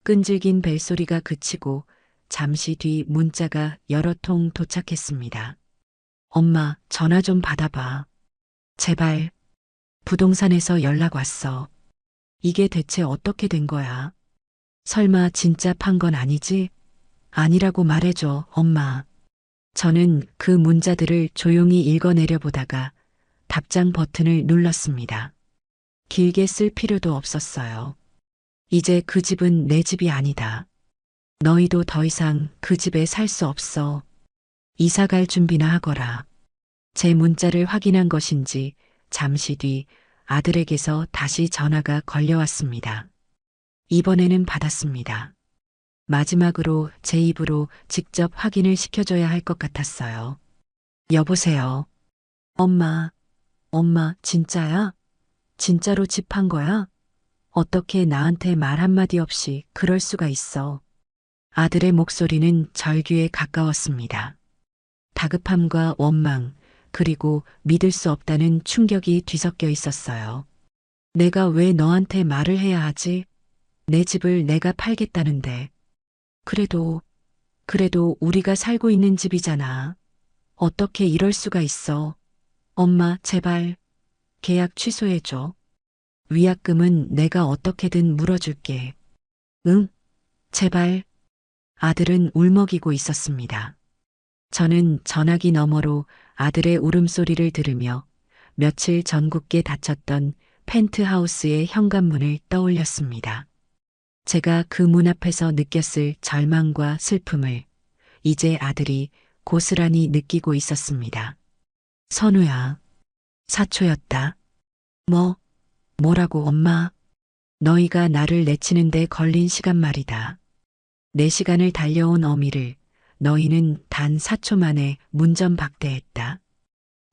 끈질긴 벨소리가 그치고 잠시 뒤 문자가 여러 통 도착했습니다. 엄마, 전화 좀 받아봐. 제발. 부동산에서 연락 왔어. 이게 대체 어떻게 된 거야? 설마 진짜 판 건 아니지? 아니라고 말해줘, 엄마. 저는 그 문자들을 조용히 읽어내려 보다가 답장 버튼을 눌렀습니다. 길게 쓸 필요도 없었어요. 이제 그 집은 내 집이 아니다. 너희도 더 이상 그 집에 살 수 없어. 이사 갈 준비나 하거라. 제 문자를 확인한 것인지 잠시 뒤 아들에게서 다시 전화가 걸려왔습니다. 이번에는 받았습니다. 마지막으로 제 입으로 직접 확인을 시켜줘야 할 것 같았어요. 여보세요. 엄마, 진짜야? 진짜로 집 판 거야? 어떻게 나한테 말 한마디 없이 그럴 수가 있어. 아들의 목소리는 절규에 가까웠습니다. 다급함과 원망, 그리고 믿을 수 없다는 충격이 뒤섞여 있었어요. 내가 왜 너한테 말을 해야 하지? 내 집을 내가 팔겠다는데. 그래도 우리가 살고 있는 집이잖아. 어떻게 이럴 수가 있어. 엄마, 제발. 계약 취소해줘. 위약금은 내가 어떻게든 물어줄게. 응? 제발. 아들은 울먹이고 있었습니다. 저는 전화기 너머로 아들의 울음소리를 들으며 며칠 전 굳게 닫혔던 펜트하우스의 현관문을 떠올렸습니다. 제가 그 문 앞에서 느꼈을 절망과 슬픔을 이제 아들이 고스란히 느끼고 있었습니다. 선우야, 사초였다. 뭐라고 엄마? 너희가 나를 내치는데 걸린 시간 말이다. 4시간을 달려온 어미를 너희는 단 4초 만에 문전박대했다.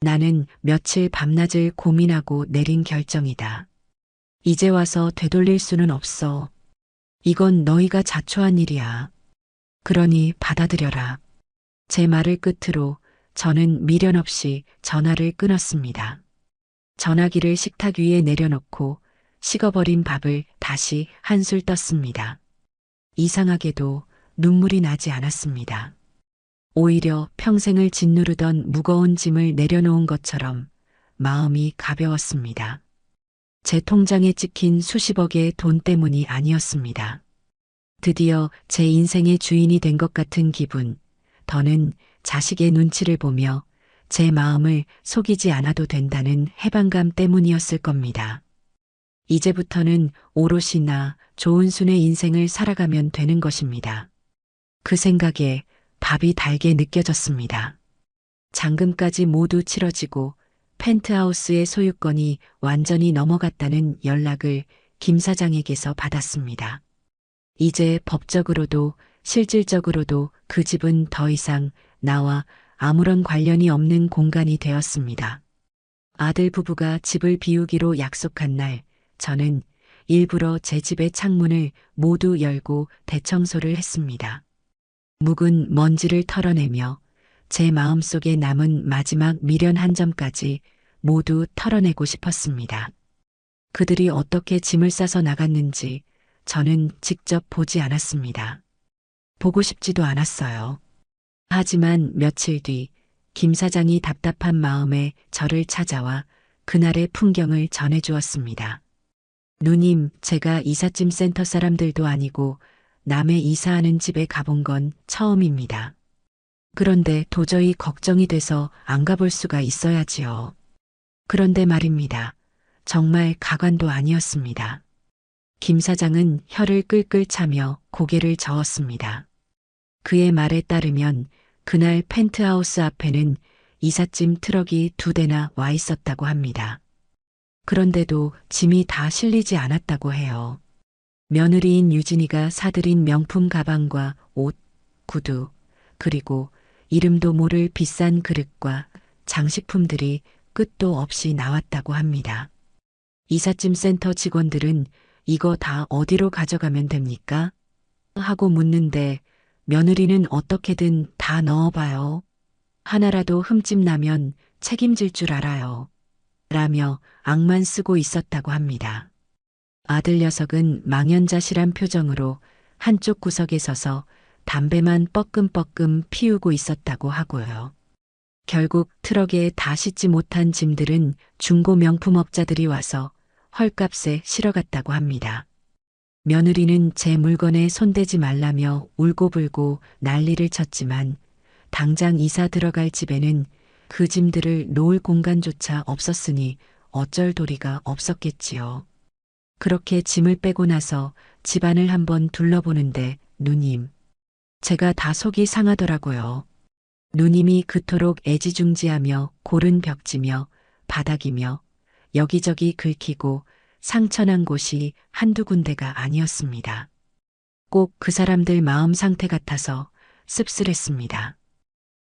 나는 며칠 밤낮을 고민하고 내린 결정이다. 이제 와서 되돌릴 수는 없어. 이건 너희가 자초한 일이야. 그러니 받아들여라. 제 말을 끝으로 저는 미련 없이 전화를 끊었습니다. 전화기를 식탁 위에 내려놓고 식어버린 밥을 다시 한술 떴습니다. 이상하게도 눈물이 나지 않았습니다. 오히려 평생을 짓누르던 무거운 짐을 내려놓은 것처럼 마음이 가벼웠습니다. 제 통장에 찍힌 수십억의 돈 때문이 아니었습니다. 드디어 제 인생의 주인이 된 것 같은 기분, 더는 자식의 눈치를 보며 제 마음을 속이지 않아도 된다는 해방감 때문이었을 겁니다. 이제부터는 오롯이 나 조은순의 인생을 살아가면 되는 것입니다. 그 생각에 밥이 달게 느껴졌습니다. 잔금까지 모두 치러지고 펜트하우스의 소유권이 완전히 넘어갔다는 연락을 김 사장에게서 받았습니다. 이제 법적으로도 실질적으로도 그 집은 더 이상 나와 아무런 관련이 없는 공간이 되었습니다. 아들 부부가 집을 비우기로 약속한 날, 저는 일부러 제 집의 창문을 모두 열고 대청소를 했습니다. 묵은 먼지를 털어내며 제 마음속에 남은 마지막 미련 한 점까지 모두 털어내고 싶었습니다. 그들이 어떻게 짐을 싸서 나갔는지 저는 직접 보지 않았습니다. 보고 싶지도 않았어요. 하지만 며칠 뒤 김 사장이 답답한 마음에 저를 찾아와 그날의 풍경을 전해주었습니다. 누님, 제가 이삿짐 센터 사람들도 아니고 남의 이사하는 집에 가본 건 처음입니다. 그런데 도저히 걱정이 돼서 안 가볼 수가 있어야지요. 그런데 말입니다. 정말 가관도 아니었습니다. 김 사장은 혀를 끌끌 차며 고개를 저었습니다. 그의 말에 따르면 그날 펜트하우스 앞에는 이삿짐 트럭이 2대나 와 있었다고 합니다. 그런데도 짐이 다 실리지 않았다고 해요. 며느리인 유진이가 사들인 명품 가방과 옷, 구두, 그리고 이름도 모를 비싼 그릇과 장식품들이 끝도 없이 나왔다고 합니다. 이삿짐 센터 직원들은 이거 다 어디로 가져가면 됩니까? 하고 묻는데 며느리는 어떻게든 다 넣어봐요. 하나라도 흠집 나면 책임질 줄 알아요. 라며 악만 쓰고 있었다고 합니다. 아들 녀석은 망연자실한 표정으로 한쪽 구석에 서서 담배만 뻐끔뻐끔 피우고 있었다고 하고요. 결국 트럭에 다 싣지 못한 짐들은 중고 명품업자들이 와서 헐값에 실어갔다고 합니다. 며느리는 제 물건에 손대지 말라며 울고불고 난리를 쳤지만 당장 이사 들어갈 집에는 그 짐들을 놓을 공간조차 없었으니 어쩔 도리가 없었겠지요. 그렇게 짐을 빼고 나서 집안을 한번 둘러보는데 누님, 제가 다 속이 상하더라고요. 누님이 그토록 애지중지하며 고른 벽지며 바닥이며 여기저기 긁히고 상처난 곳이 한두 군데가 아니었습니다. 꼭 그 사람들 마음 상태 같아서 씁쓸했습니다.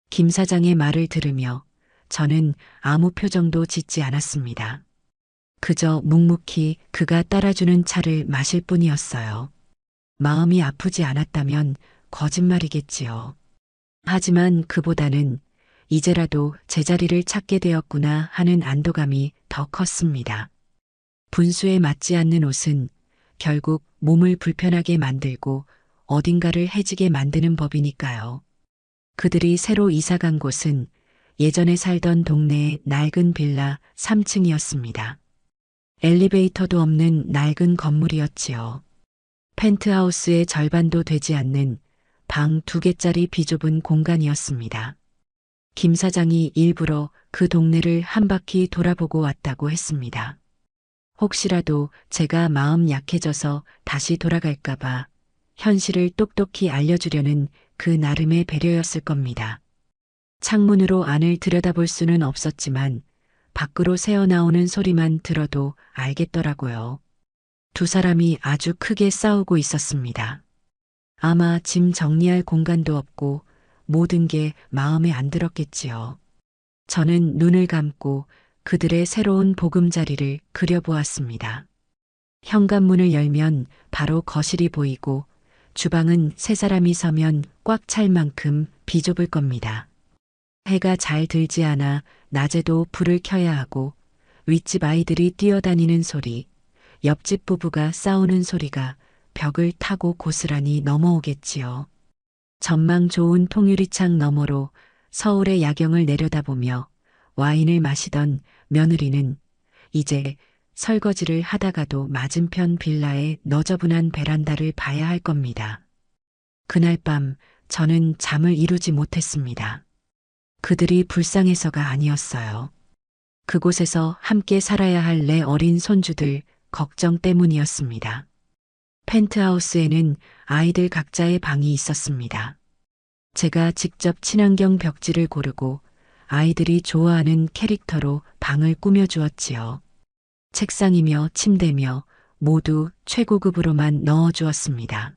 김 사장의 말을 들으며 저는 아무 표정도 짓지 않았습니다. 그저 묵묵히 그가 따라주는 차를 마실 뿐이었어요. 마음이 아프지 않았다면 거짓말이겠지요. 하지만 그보다는 이제라도 제자리를 찾게 되었구나 하는 안도감이 더 컸습니다. 분수에 맞지 않는 옷은 결국 몸을 불편하게 만들고 어딘가를 해지게 만드는 법이니까요. 그들이 새로 이사간 곳은 예전에 살던 동네의 낡은 빌라 3층이었습니다. 엘리베이터도 없는 낡은 건물이었지요. 펜트하우스의 절반도 되지 않는 방 2개짜리 비좁은 공간이었습니다. 김 사장이 일부러 그 동네를 한 바퀴 돌아보고 왔다고 했습니다. 혹시라도 제가 마음 약해져서 다시 돌아갈까봐 현실을 똑똑히 알려주려는 그 나름의 배려였을 겁니다. 창문으로 안을 들여다볼 수는 없었지만 밖으로 새어나오는 소리만 들어도 알겠더라고요. 2사람이 아주 크게 싸우고 있었습니다. 아마 짐 정리할 공간도 없고 모든 게 마음에 안 들었겠지요. 저는 눈을 감고 그들의 새로운 보금자리를 그려보았습니다. 현관문을 열면 바로 거실이 보이고 주방은 3사람이 서면 꽉 찰 만큼 비좁을 겁니다. 해가 잘 들지 않아 낮에도 불을 켜야 하고 윗집 아이들이 뛰어다니는 소리, 옆집 부부가 싸우는 소리가 벽을 타고 고스란히 넘어오겠지요. 전망 좋은 통유리창 너머로 서울의 야경을 내려다보며 와인을 마시던 며느리는 이제 설거지를 하다가도 맞은편 빌라의 너저분한 베란다를 봐야 할 겁니다. 그날 밤 저는 잠을 이루지 못했습니다. 그들이 불쌍해서가 아니었어요. 그곳에서 함께 살아야 할 내 어린 손주들 걱정 때문이었습니다. 펜트하우스에는 아이들 각자의 방이 있었습니다. 제가 직접 친환경 벽지를 고르고 아이들이 좋아하는 캐릭터로 방을 꾸며주었지요. 책상이며 침대며 모두 최고급으로만 넣어주었습니다.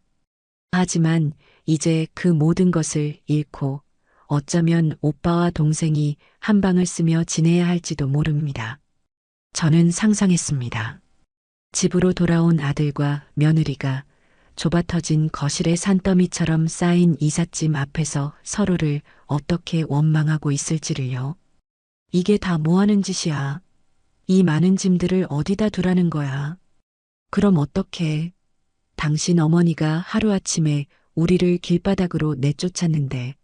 하지만 이제 그 모든 것을 잃고 어쩌면 오빠와 동생이 한 방을 쓰며 지내야 할지도 모릅니다. 저는 상상했습니다. 집으로 돌아온 아들과 며느리가 좁아터진 거실의 산더미처럼 쌓인 이삿짐 앞에서 서로를 어떻게 원망하고 있을지를요. 이게 다 뭐하는 짓이야. 이 많은 짐들을 어디다 두라는 거야. 그럼 어떡해. 당신 어머니가 하루아침에 우리를 길바닥으로 내쫓았는데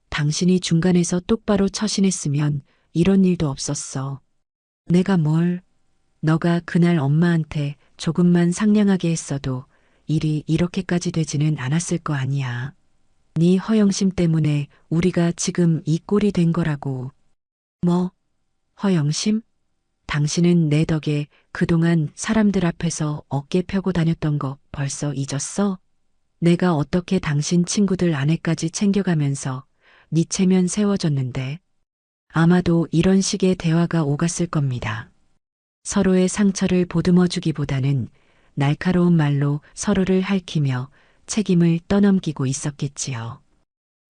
당신이 중간에서 똑바로 처신했으면 이런 일도 없었어. 내가 뭘, 너가 그날 엄마한테 조금만 상냥하게 했어도 일이 이렇게까지 되지는 않았을 거 아니야. 네 허영심 때문에 우리가 지금 이 꼴이 된 거라고. 뭐? 허영심? 당신은 내 덕에 그동안 사람들 앞에서 어깨 펴고 다녔던 거 벌써 잊었어? 내가 어떻게 당신 친구들 아내까지 챙겨가면서 네 체면 세워줬는데. 아마도 이런 식의 대화가 오갔을 겁니다. 서로의 상처를 보듬어 주기보다는 날카로운 말로 서로를 핥히며 책임을 떠넘기고 있었겠지요.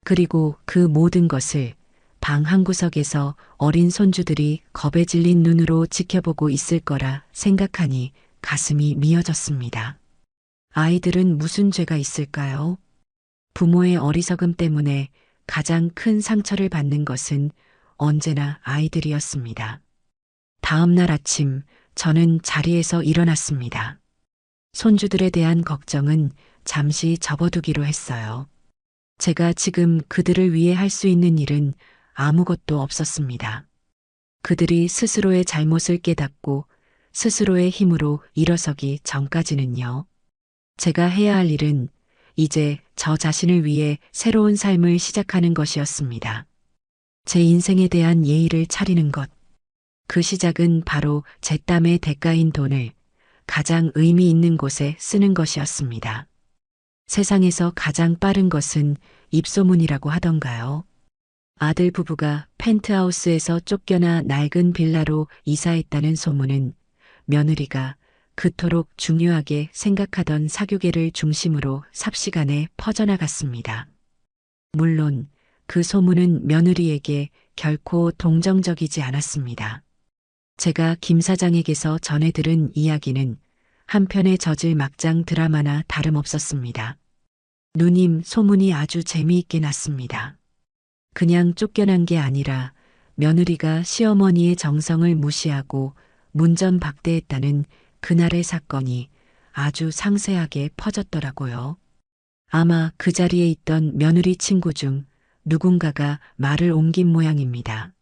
그리고 그 모든 것을 방 한구석에서 어린 손주들이 겁에 질린 눈으로 지켜보고 있을 거라 생각하니 가슴이 미어졌습니다. 아이들은 무슨 죄가 있을까요? 부모의 어리석음 때문에 가장 큰 상처를 받는 것은 언제나 아이들이었습니다. 다음 날 아침 저는 자리에서 일어났습니다. 손주들에 대한 걱정은 잠시 접어두기로 했어요. 제가 지금 그들을 위해 할 수 있는 일은 아무것도 없었습니다. 그들이 스스로의 잘못을 깨닫고 스스로의 힘으로 일어서기 전까지는요. 제가 해야 할 일은 이제 저 자신을 위해 새로운 삶을 시작하는 것이었습니다. 제 인생에 대한 예의를 차리는 것. 그 시작은 바로 제 땀의 대가인 돈을 가장 의미 있는 곳에 쓰는 것이었습니다. 세상에서 가장 빠른 것은 입소문이라고 하던가요. 아들 부부가 펜트하우스에서 쫓겨나 낡은 빌라로 이사했다는 소문은 며느리가 그토록 중요하게 생각하던 사교계를 중심으로 삽시간에 퍼져나갔습니다. 물론 그 소문은 며느리에게 결코 동정적이지 않았습니다. 제가 김 사장에게서 전해 들은 이야기는 한 편의 저질 막장 드라마나 다름없었습니다. 누님, 소문이 아주 재미있게 났습니다. 그냥 쫓겨난 게 아니라 며느리가 시어머니의 정성을 무시하고 문전박대했다는 그날의 사건이 아주 상세하게 퍼졌더라고요. 아마 그 자리에 있던 며느리 친구 중 누군가가 말을 옮긴 모양입니다.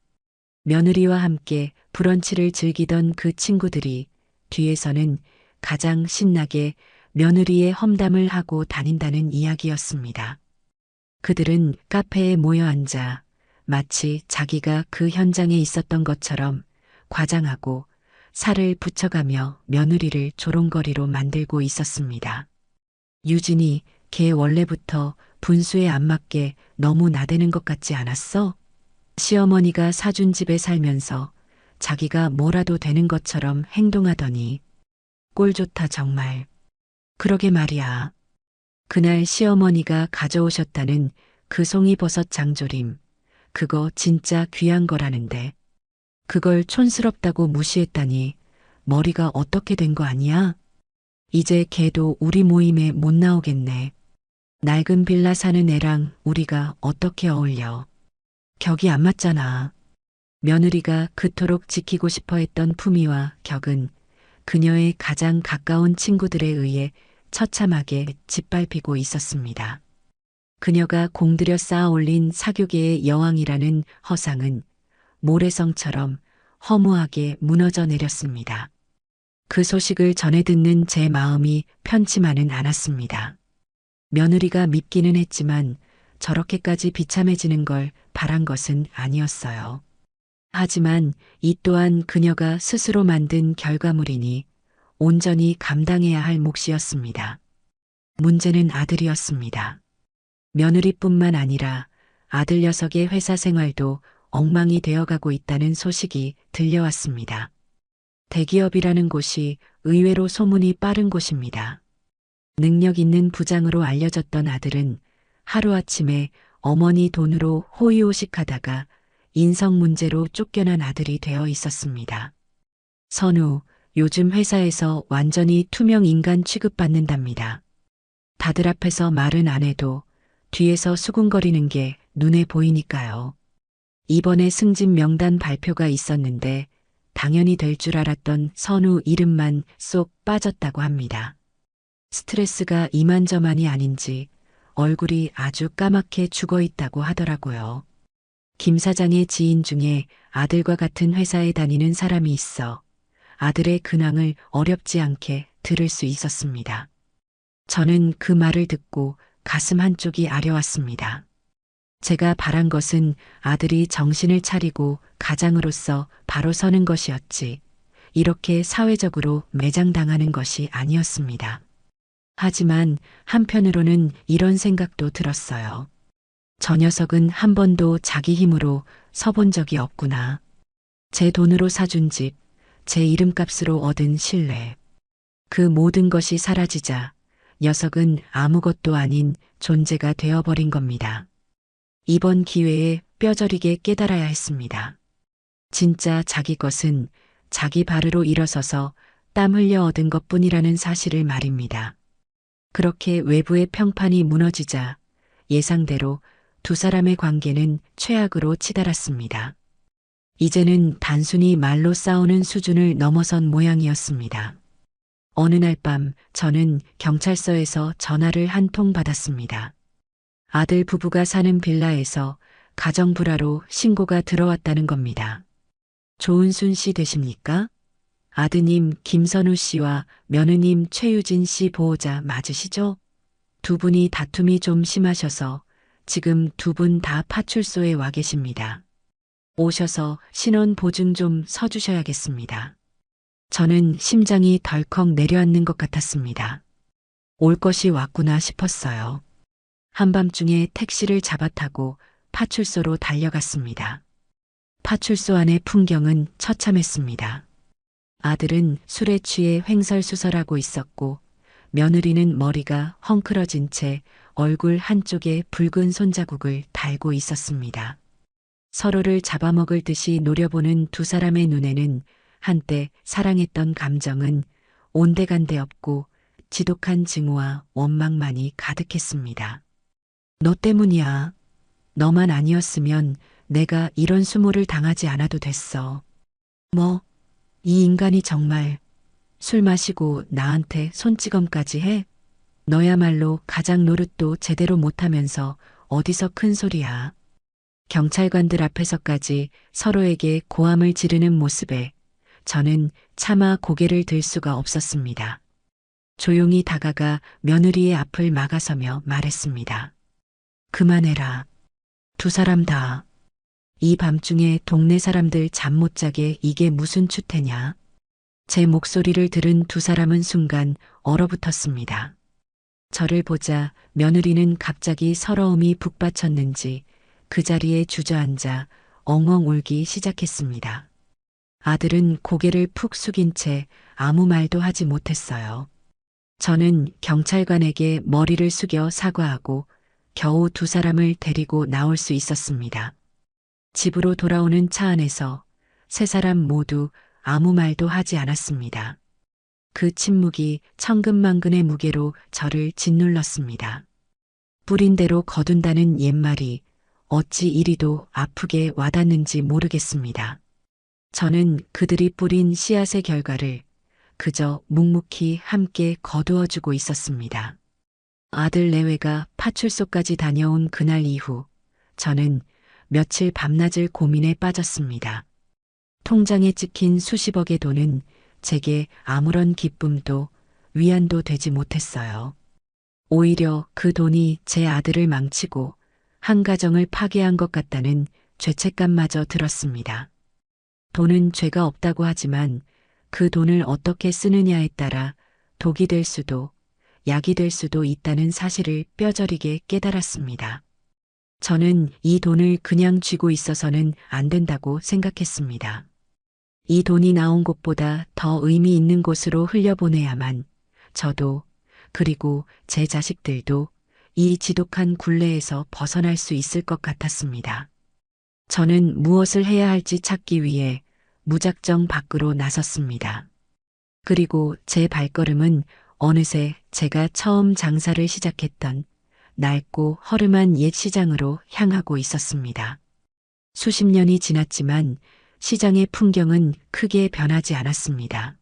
며느리와 함께 브런치를 즐기던 그 친구들이 뒤에서는 가장 신나게 며느리의 험담을 하고 다닌다는 이야기였습니다. 그들은 카페에 모여 앉아 마치 자기가 그 현장에 있었던 것처럼 과장하고 살을 붙여가며 며느리를 조롱거리로 만들고 있었습니다. 유진이 걔 원래부터 분수에 안 맞게 너무 나대는 것 같지 않았어? 시어머니가 사준 집에 살면서 자기가 뭐라도 되는 것처럼 행동하더니 꼴 좋다 정말. 그러게 말이야. 그날 시어머니가 가져오셨다는 그 송이버섯 장조림. 그거 진짜 귀한 거라는데. 그걸 촌스럽다고 무시했다니 머리가 어떻게 된 거 아니야? 이제 걔도 우리 모임에 못 나오겠네. 낡은 빌라 사는 애랑 우리가 어떻게 어울려. 격이 안 맞잖아. 며느리가 그토록 지키고 싶어 했던 품위와 격은 그녀의 가장 가까운 친구들에 의해 처참하게 짓밟히고 있었습니다. 그녀가 공들여 쌓아 올린 사교계의 여왕이라는 허상은 모래성처럼 허무하게 무너져 내렸습니다. 그 소식을 전해 듣는 제 마음이 편치만은 않았습니다. 며느리가 밉기는 했지만 저렇게까지 비참해지는 걸 바란 것은 아니었어요. 하지만 이 또한 그녀가 스스로 만든 결과물이니 온전히 감당해야 할 몫이었습니다. 문제는 아들이었습니다. 며느리뿐만 아니라 아들 녀석의 회사 생활도 엉망이 되어가고 있다는 소식이 들려왔습니다. 대기업이라는 곳이 의외로 소문이 빠른 곳입니다. 능력 있는 부장으로 알려졌던 아들은 하루아침에 어머니 돈으로 호의호식하다가 인성 문제로 쫓겨난 아들이 되어 있었습니다. 선우, 요즘 회사에서 완전히 투명 인간 취급받는답니다. 다들 앞에서 말은 안 해도 뒤에서 수군거리는 게 눈에 보이니까요. 이번에 승진 명단 발표가 있었는데 당연히 될 줄 알았던 선우 이름만 쏙 빠졌다고 합니다. 스트레스가 이만저만이 아닌지 얼굴이 아주 까맣게 죽어 있다고 하더라고요. 김 사장의 지인 중에 아들과 같은 회사에 다니는 사람이 있어 아들의 근황을 어렵지 않게 들을 수 있었습니다. 저는 그 말을 듣고 가슴 한쪽이 아려왔습니다. 제가 바란 것은 아들이 정신을 차리고 가장으로서 바로 서는 것이었지, 이렇게 사회적으로 매장당하는 것이 아니었습니다. 하지만 한편으로는 이런 생각도 들었어요. 저 녀석은 한 번도 자기 힘으로 서본 적이 없구나. 제 돈으로 사준 집, 제 이름값으로 얻은 신뢰. 그 모든 것이 사라지자 녀석은 아무것도 아닌 존재가 되어버린 겁니다. 이번 기회에 뼈저리게 깨달아야 했습니다. 진짜 자기 것은 자기 발으로 일어서서 땀 흘려 얻은 것뿐이라는 사실을 말입니다. 그렇게 외부의 평판이 무너지자 예상대로 두 사람의 관계는 최악으로 치달았습니다. 이제는 단순히 말로 싸우는 수준을 넘어선 모양이었습니다. 어느 날 밤 저는 경찰서에서 전화를 한 통 받았습니다. 아들 부부가 사는 빌라에서 가정불화로 신고가 들어왔다는 겁니다. 조은순 씨 되십니까? 아드님 김선우 씨와 며느님 최유진 씨 보호자 맞으시죠? 두 분이 다툼이 좀 심하셔서 지금 두 분 다 파출소에 와 계십니다. 오셔서 신원 보증 좀 서주셔야겠습니다. 저는 심장이 덜컥 내려앉는 것 같았습니다. 올 것이 왔구나 싶었어요. 한밤중에 택시를 잡아 타고 파출소로 달려갔습니다. 파출소 안의 풍경은 처참했습니다. 아들은 술에 취해 횡설수설하고 있었고 며느리는 머리가 헝클어진 채 얼굴 한쪽에 붉은 손자국을 달고 있었습니다. 서로를 잡아먹을 듯이 노려보는 두 사람의 눈에는 한때 사랑했던 감정은 온데간데 없고 지독한 증오와 원망만이 가득했습니다. 너 때문이야. 너만 아니었으면 내가 이런 수모를 당하지 않아도 됐어. 뭐, 이 인간이 정말 술 마시고 나한테 손찌검까지 해? 너야말로 가장 노릇도 제대로 못하면서 어디서 큰 소리야. 경찰관들 앞에서까지 서로에게 고함을 지르는 모습에 저는 차마 고개를 들 수가 없었습니다. 조용히 다가가 며느리의 앞을 막아서며 말했습니다. 그만해라. 두 사람 다. 이 밤중에 동네 사람들 잠 못 자게 이게 무슨 추태냐. 제 목소리를 들은 두 사람은 순간 얼어붙었습니다. 저를 보자 며느리는 갑자기 서러움이 북받쳤는지 그 자리에 주저앉아 엉엉 울기 시작했습니다. 아들은 고개를 푹 숙인 채 아무 말도 하지 못했어요. 저는 경찰관에게 머리를 숙여 사과하고 겨우 두 사람을 데리고 나올 수 있었습니다. 집으로 돌아오는 차 안에서 세 사람 모두 아무 말도 하지 않았습니다. 그 침묵이 천근만근의 무게로 저를 짓눌렀습니다. 뿌린 대로 거둔다는 옛말이 어찌 이리도 아프게 와닿는지 모르겠습니다. 저는 그들이 뿌린 씨앗의 결과를 그저 묵묵히 함께 거두어주고 있었습니다. 아들 내외가 파출소까지 다녀온 그날 이후 저는 며칠 밤낮을 고민에 빠졌습니다. 통장에 찍힌 수십억의 돈은 제게 아무런 기쁨도 위안도 되지 못했어요. 오히려 그 돈이 제 아들을 망치고 한 가정을 파괴한 것 같다는 죄책감마저 들었습니다. 돈은 죄가 없다고 하지만 그 돈을 어떻게 쓰느냐에 따라 독이 될 수도 약이 될 수도 있다는 사실을 뼈저리게 깨달았습니다. 저는 이 돈을 그냥 쥐고 있어서는 안 된다고 생각했습니다. 이 돈이 나온 곳보다 더 의미 있는 곳으로 흘려보내야만 저도 그리고 제 자식들도 이 지독한 굴레에서 벗어날 수 있을 것 같았습니다. 저는 무엇을 해야 할지 찾기 위해 무작정 밖으로 나섰습니다. 그리고 제 발걸음은 어느새 제가 처음 장사를 시작했던 낡고 허름한 옛 시장으로 향하고 있었습니다. 수십 년이 지났지만 시장의 풍경은 크게 변하지 않았습니다.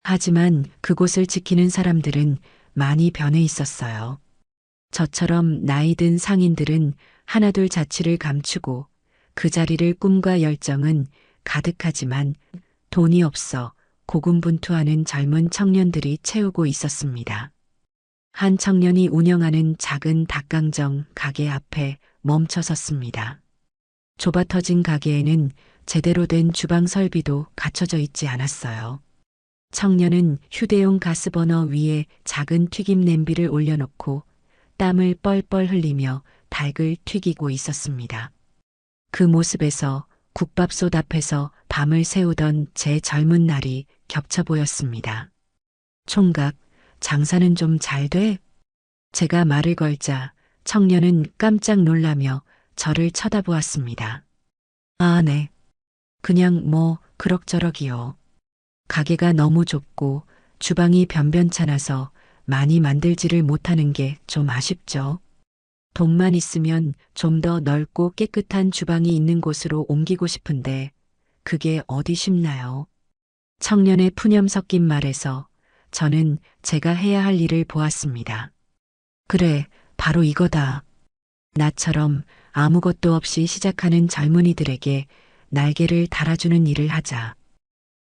하지만 그곳을 지키는 사람들은 많이 변해 있었어요. 저처럼 나이 든 상인들은 하나둘 자취를 감추고 그 자리를 꿈과 열정은 가득하지만 돈이 없어 고군분투하는 젊은 청년들이 채우고 있었습니다. 한 청년이 운영하는 작은 닭강정 가게 앞에 멈춰 섰습니다. 좁아터진 가게에는 제대로 된 주방 설비도 갖춰져 있지 않았어요. 청년은 휴대용 가스버너 위에 작은 튀김 냄비를 올려놓고 땀을 뻘뻘 흘리며 닭을 튀기고 있었습니다. 그 모습에서 국밥솥 앞에서 밤을 새우던 제 젊은 날이 겹쳐 보였습니다. 총각, 장사는 좀 잘 돼? 제가 말을 걸자 청년은 깜짝 놀라며 저를 쳐다보았습니다. 아, 네. 그냥 뭐 그럭저럭이요. 가게가 너무 좁고 주방이 변변찮아서 많이 만들지를 못하는 게 좀 아쉽죠. 돈만 있으면 좀 더 넓고 깨끗한 주방이 있는 곳으로 옮기고 싶은데 그게 어디 쉽나요? 청년의 푸념 섞인 말에서 저는 제가 해야 할 일을 보았습니다. 그래, 바로 이거다. 나처럼 아무것도 없이 시작하는 젊은이들에게 날개를 달아주는 일을 하자.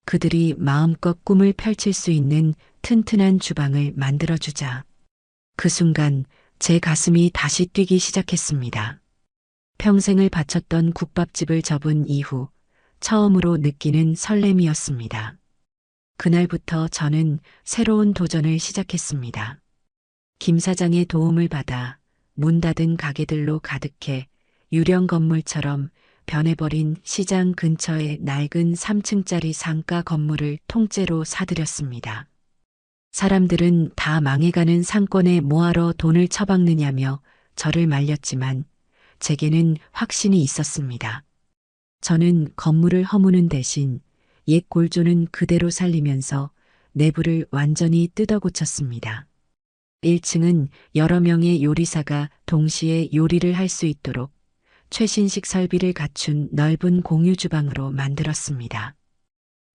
그들이 마음껏 꿈을 펼칠 수 있는 튼튼한 주방을 만들어주자. 그 순간 제 가슴이 다시 뛰기 시작했습니다. 평생을 바쳤던 국밥집을 접은 이후 처음으로 느끼는 설렘이었습니다. 그날부터 저는 새로운 도전을 시작했습니다. 김 사장의 도움을 받아 문 닫은 가게들로 가득해 유령 건물처럼 변해버린 시장 근처의 낡은 3층짜리 상가 건물을 통째로 사들였습니다. 사람들은 다 망해가는 상권에 뭐하러 돈을 처박느냐며 저를 말렸지만 제게는 확신이 있었습니다. 저는 건물을 허무는 대신 옛 골조는 그대로 살리면서 내부를 완전히 뜯어 고쳤습니다. 1층은 여러 명의 요리사가 동시에 요리를 할 수 있도록 최신식 설비를 갖춘 넓은 공유 주방으로 만들었습니다.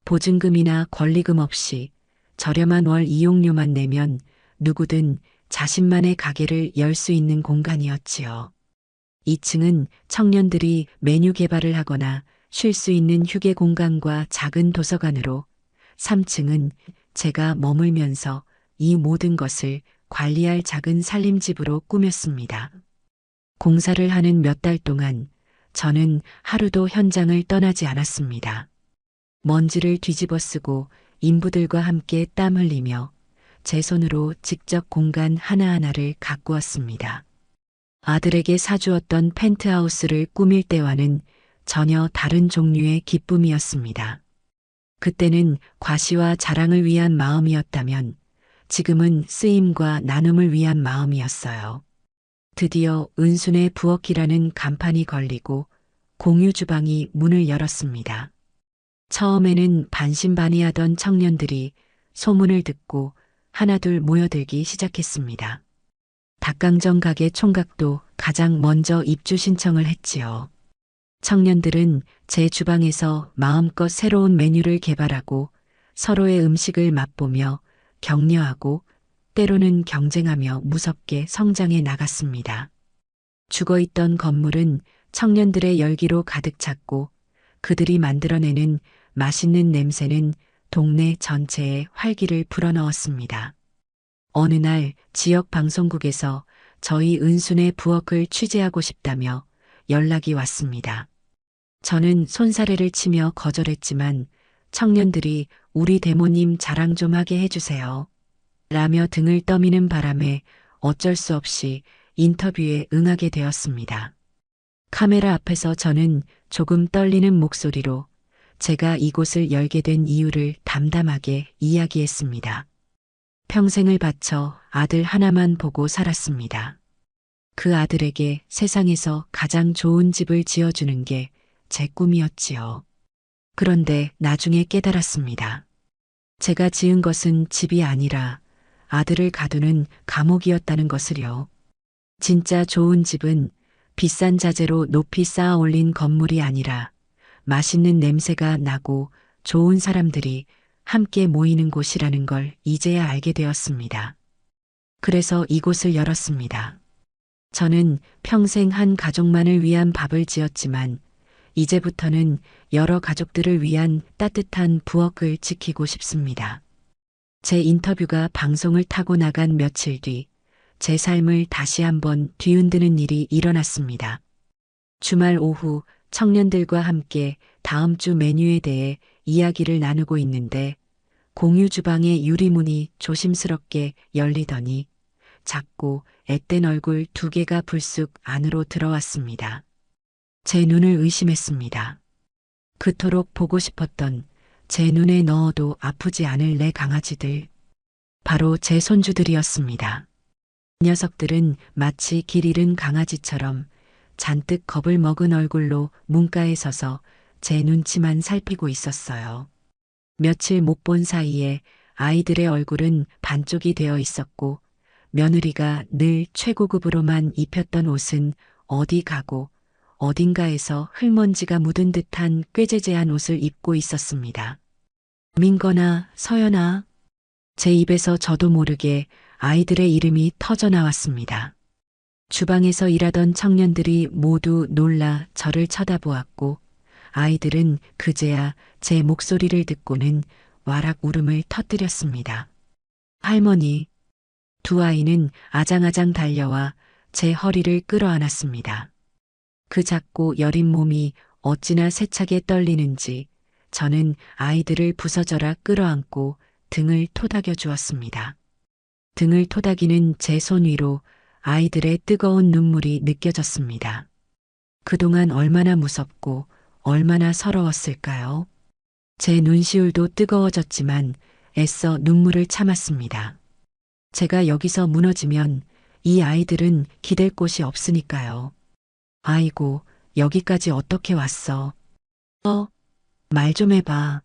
보증금이나 권리금 없이 저렴한 월 이용료만 내면 누구든 자신만의 가게를 열 수 있는 공간이었지요. 2층은 청년들이 메뉴 개발을 하거나 쉴 수 있는 휴게 공간과 작은 도서관으로, 3층은 제가 머물면서 이 모든 것을 관리할 작은 살림집으로 꾸몄습니다. 공사를 하는 몇 달 동안 저는 하루도 현장을 떠나지 않았습니다. 먼지를 뒤집어 쓰고 인부들과 함께 땀 흘리며 제 손으로 직접 공간 하나하나를 가꾸었습니다. 아들에게 사주었던 펜트하우스를 꾸밀 때와는 전혀 다른 종류의 기쁨이었습니다. 그때는 과시와 자랑을 위한 마음이었다면 지금은 쓰임과 나눔을 위한 마음이었어요. 드디어 은순의 부엌이라는 간판이 걸리고 공유 주방이 문을 열었습니다. 처음에는 반신반의하던 청년들이 소문을 듣고 하나둘 모여들기 시작했습니다. 닭강정 가게 총각도 가장 먼저 입주 신청을 했지요. 청년들은 제 주방에서 마음껏 새로운 메뉴를 개발하고 서로의 음식을 맛보며 격려하고 때로는 경쟁하며 무섭게 성장해 나갔습니다. 죽어있던 건물은 청년들의 열기로 가득 찼고 그들이 만들어내는 맛있는 냄새는 동네 전체에 활기를 불어넣었습니다. 어느 날 지역 방송국에서 저희 은순의 부엌을 취재하고 싶다며 연락이 왔습니다. 저는 손사래를 치며 거절했지만 청년들이 우리 대모님 자랑 좀 하게 해주세요. 라며 등을 떠미는 바람에 어쩔 수 없이 인터뷰에 응하게 되었습니다. 카메라 앞에서 저는 조금 떨리는 목소리로 제가 이곳을 열게 된 이유를 담담하게 이야기했습니다. 평생을 바쳐 아들 하나만 보고 살았습니다. 그 아들에게 세상에서 가장 좋은 집을 지어주는 게 제 꿈이었지요. 그런데 나중에 깨달았습니다. 제가 지은 것은 집이 아니라 아들을 가두는 감옥이었다는 것을요. 진짜 좋은 집은 비싼 자재로 높이 쌓아 올린 건물이 아니라 맛있는 냄새가 나고 좋은 사람들이 함께 모이는 곳이라는 걸 이제야 알게 되었습니다. 그래서 이곳을 열었습니다. 저는 평생 한 가족만을 위한 밥을 지었지만 이제부터는 여러 가족들을 위한 따뜻한 부엌을 지키고 싶습니다. 제 인터뷰가 방송을 타고 나간 며칠 뒤, 제 삶을 다시 한번 뒤흔드는 일이 일어났습니다. 주말 오후 청년들과 함께 다음 주 메뉴에 대해 이야기를 나누고 있는데 공유 주방의 유리문이 조심스럽게 열리더니 작고 앳된 얼굴 두 개가 불쑥 안으로 들어왔습니다. 제 눈을 의심했습니다. 그토록 보고 싶었던 제 눈에 넣어도 아프지 않을 내 강아지들. 바로 제 손주들이었습니다. 녀석들은 마치 길 잃은 강아지처럼 잔뜩 겁을 먹은 얼굴로 문가에 서서 제 눈치만 살피고 있었어요. 며칠 못 본 사이에 아이들의 얼굴은 반쪽이 되어 있었고 며느리가 늘 최고급으로만 입혔던 옷은 어디 가고 어딘가에서 흙먼지가 묻은 듯한 꾀재재한 옷을 입고 있었습니다. 민건아, 서연아. 제 입에서 저도 모르게 아이들의 이름이 터져 나왔습니다. 주방에서 일하던 청년들이 모두 놀라 저를 쳐다보았고 아이들은 그제야 제 목소리를 듣고는 와락 울음을 터뜨렸습니다. 할머니. 두 아이는 아장아장 달려와 제 허리를 끌어안았습니다. 그 작고 여린 몸이 어찌나 세차게 떨리는지 저는 아이들을 부서져라 끌어안고 등을 토닥여 주었습니다. 등을 토닥이는 제 손 위로 아이들의 뜨거운 눈물이 느껴졌습니다. 그동안 얼마나 무섭고 얼마나 서러웠을까요? 제 눈시울도 뜨거워졌지만 애써 눈물을 참았습니다. 제가 여기서 무너지면 이 아이들은 기댈 곳이 없으니까요. 아이고, 여기까지 어떻게 왔어? 말 좀 해봐.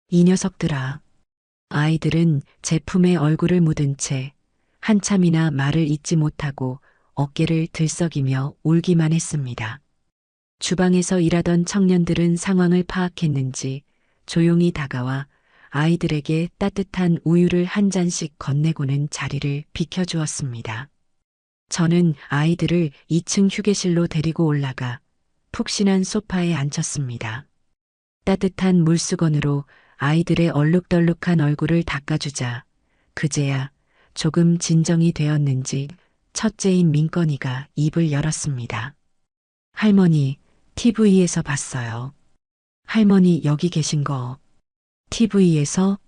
이 녀석들아. 아이들은 제 품에 얼굴을 묻은 채 한참이나 말을 잇지 못하고 어깨를 들썩이며 울기만 했습니다. 주방에서 일하던 청년들은 상황을 파악했는지 조용히 다가와 아이들에게 따뜻한 우유를 한 잔씩 건네고는 자리를 비켜주었습니다. 저는 아이들을 2층 휴게실로 데리고 올라가 푹신한 소파에 앉혔습니다. 따뜻한 물수건으로 아이들의 얼룩덜룩한 얼굴을 닦아주자 그제야 조금 진정이 되었는지 첫째인 민건이가 입을 열었습니다. 할머니, TV에서 봤어요. 할머니 여기 계신 거. TV에서?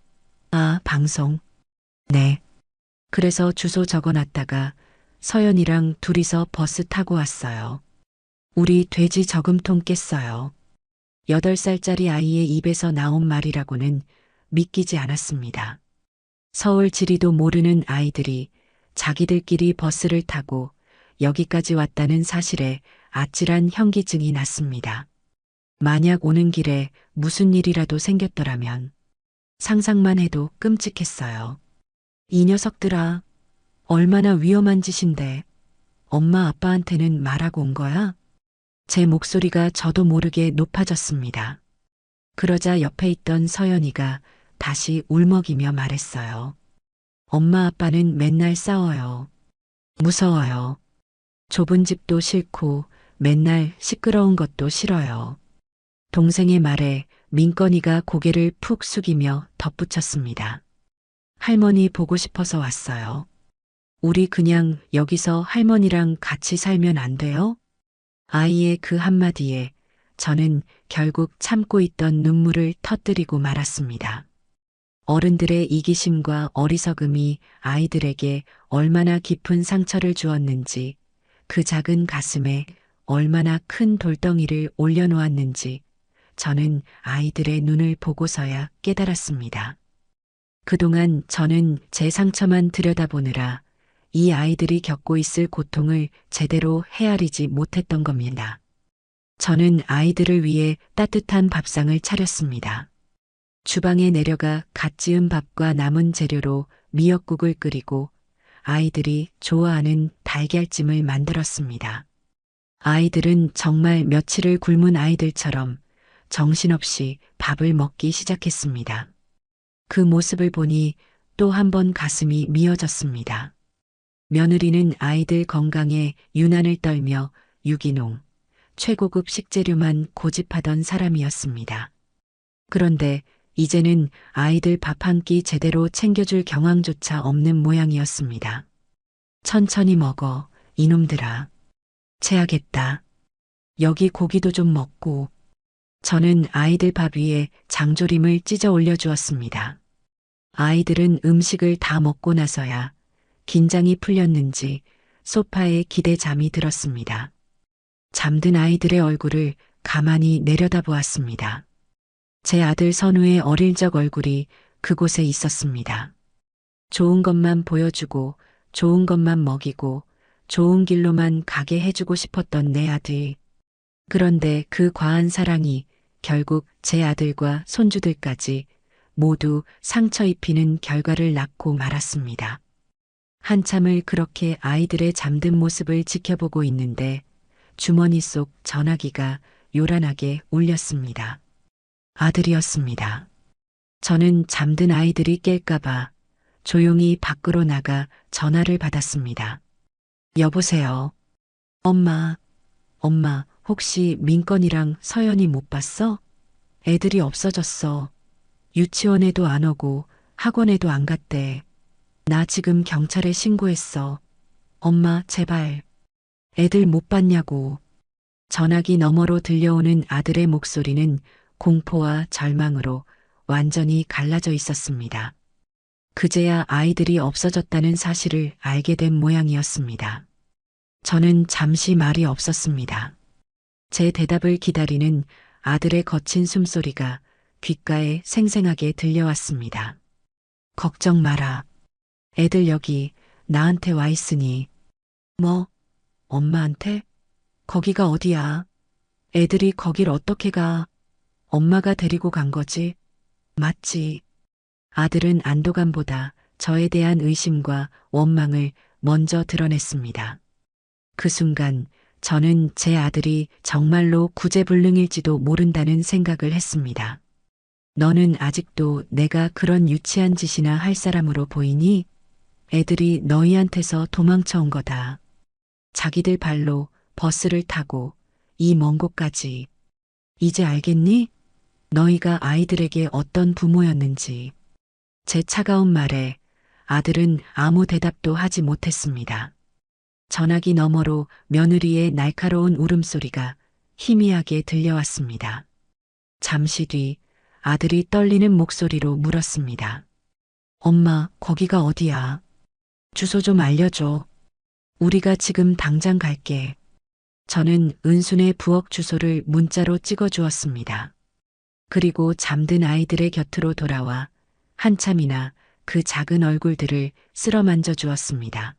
아, 방송. 네. 그래서 주소 적어놨다가 서연이랑 둘이서 버스 타고 왔어요. 우리 돼지 저금통 깼어요. 8살짜리 아이의 입에서 나온 말이라고는 믿기지 않았습니다. 서울 지리도 모르는 아이들이 자기들끼리 버스를 타고 여기까지 왔다는 사실에 아찔한 현기증이 났습니다. 만약 오는 길에 무슨 일이라도 생겼더라면 상상만 해도 끔찍했어요. 이 녀석들아, 얼마나 위험한 짓인데 엄마 아빠한테는 말하고 온 거야? 제 목소리가 저도 모르게 높아졌습니다. 그러자 옆에 있던 서연이가 다시 울먹이며 말했어요. 엄마 아빠는 맨날 싸워요. 무서워요. 좁은 집도 싫고 맨날 시끄러운 것도 싫어요. 동생의 말에 민건이가 고개를 푹 숙이며 덧붙였습니다. 할머니 보고 싶어서 왔어요. 우리 그냥 여기서 할머니랑 같이 살면 안 돼요? 아이의 그 한마디에 저는 결국 참고 있던 눈물을 터뜨리고 말았습니다. 어른들의 이기심과 어리석음이 아이들에게 얼마나 깊은 상처를 주었는지, 그 작은 가슴에 얼마나 큰 돌덩이를 올려놓았는지 저는 아이들의 눈을 보고서야 깨달았습니다. 그동안 저는 제 상처만 들여다보느라 이 아이들이 겪고 있을 고통을 제대로 헤아리지 못했던 겁니다. 저는 아이들을 위해 따뜻한 밥상을 차렸습니다. 주방에 내려가 갓 지은 밥과 남은 재료로 미역국을 끓이고 아이들이 좋아하는 달걀찜을 만들었습니다. 아이들은 정말 며칠을 굶은 아이들처럼 정신없이 밥을 먹기 시작했습니다. 그 모습을 보니 또 한 번 가슴이 미어졌습니다. 며느리는 아이들 건강에 유난을 떨며 유기농, 최고급 식재료만 고집하던 사람이었습니다. 그런데 이제는 아이들 밥 한 끼 제대로 챙겨줄 경황조차 없는 모양이었습니다. 천천히 먹어, 이놈들아. 체하겠다. 여기 고기도 좀 먹고. 저는 아이들 밥 위에 장조림을 찢어 올려주었습니다. 아이들은 음식을 다 먹고 나서야 긴장이 풀렸는지 소파에 기대 잠이 들었습니다. 잠든 아이들의 얼굴을 가만히 내려다보았습니다. 제 아들 선우의 어릴 적 얼굴이 그곳에 있었습니다. 좋은 것만 보여주고 좋은 것만 먹이고 좋은 길로만 가게 해주고 싶었던 내 아들. 그런데 그 과한 사랑이 결국 제 아들과 손주들까지 모두 상처 입히는 결과를 낳고 말았습니다. 한참을 그렇게 아이들의 잠든 모습을 지켜보고 있는데 주머니 속 전화기가 요란하게 울렸습니다. 아들이었습니다. 저는 잠든 아이들이 깰까봐 조용히 밖으로 나가 전화를 받았습니다. 여보세요. 엄마, 혹시 민건이랑 서연이 못 봤어? 애들이 없어졌어. 유치원에도 안 오고 학원에도 안 갔대. 나 지금 경찰에 신고했어. 엄마, 제발. 애들 못 봤냐고. 전화기 너머로 들려오는 아들의 목소리는 공포와 절망으로 완전히 갈라져 있었습니다. 그제야 아이들이 없어졌다는 사실을 알게 된 모양이었습니다. 저는 잠시 말이 없었습니다. 제 대답을 기다리는 아들의 거친 숨소리가 귓가에 생생하게 들려왔습니다. 걱정 마라. 애들 여기 나한테 와 있으니. 뭐? 엄마한테? 거기가 어디야? 애들이 거길 어떻게 가? 엄마가 데리고 간 거지? 맞지? 아들은 안도감보다 저에 대한 의심과 원망을 먼저 드러냈습니다. 그 순간 저는 제 아들이 정말로 구제불능일지도 모른다는 생각을 했습니다. 너는 아직도 내가 그런 유치한 짓이나 할 사람으로 보이니? 애들이 너희한테서 도망쳐 온 거다. 자기들 발로 버스를 타고 이 먼 곳까지. 이제 알겠니? 너희가 아이들에게 어떤 부모였는지. 제 차가운 말에 아들은 아무 대답도 하지 못했습니다. 전화기 너머로 며느리의 날카로운 울음소리가 희미하게 들려왔습니다. 잠시 뒤 아들이 떨리는 목소리로 물었습니다. 엄마, 거기가 어디야? 주소 좀 알려줘. 우리가 지금 당장 갈게. 저는 은순의 부엌 주소를 문자로 찍어 주었습니다. 그리고 잠든 아이들의 곁으로 돌아와 한참이나 그 작은 얼굴들을 쓸어 만져 주었습니다.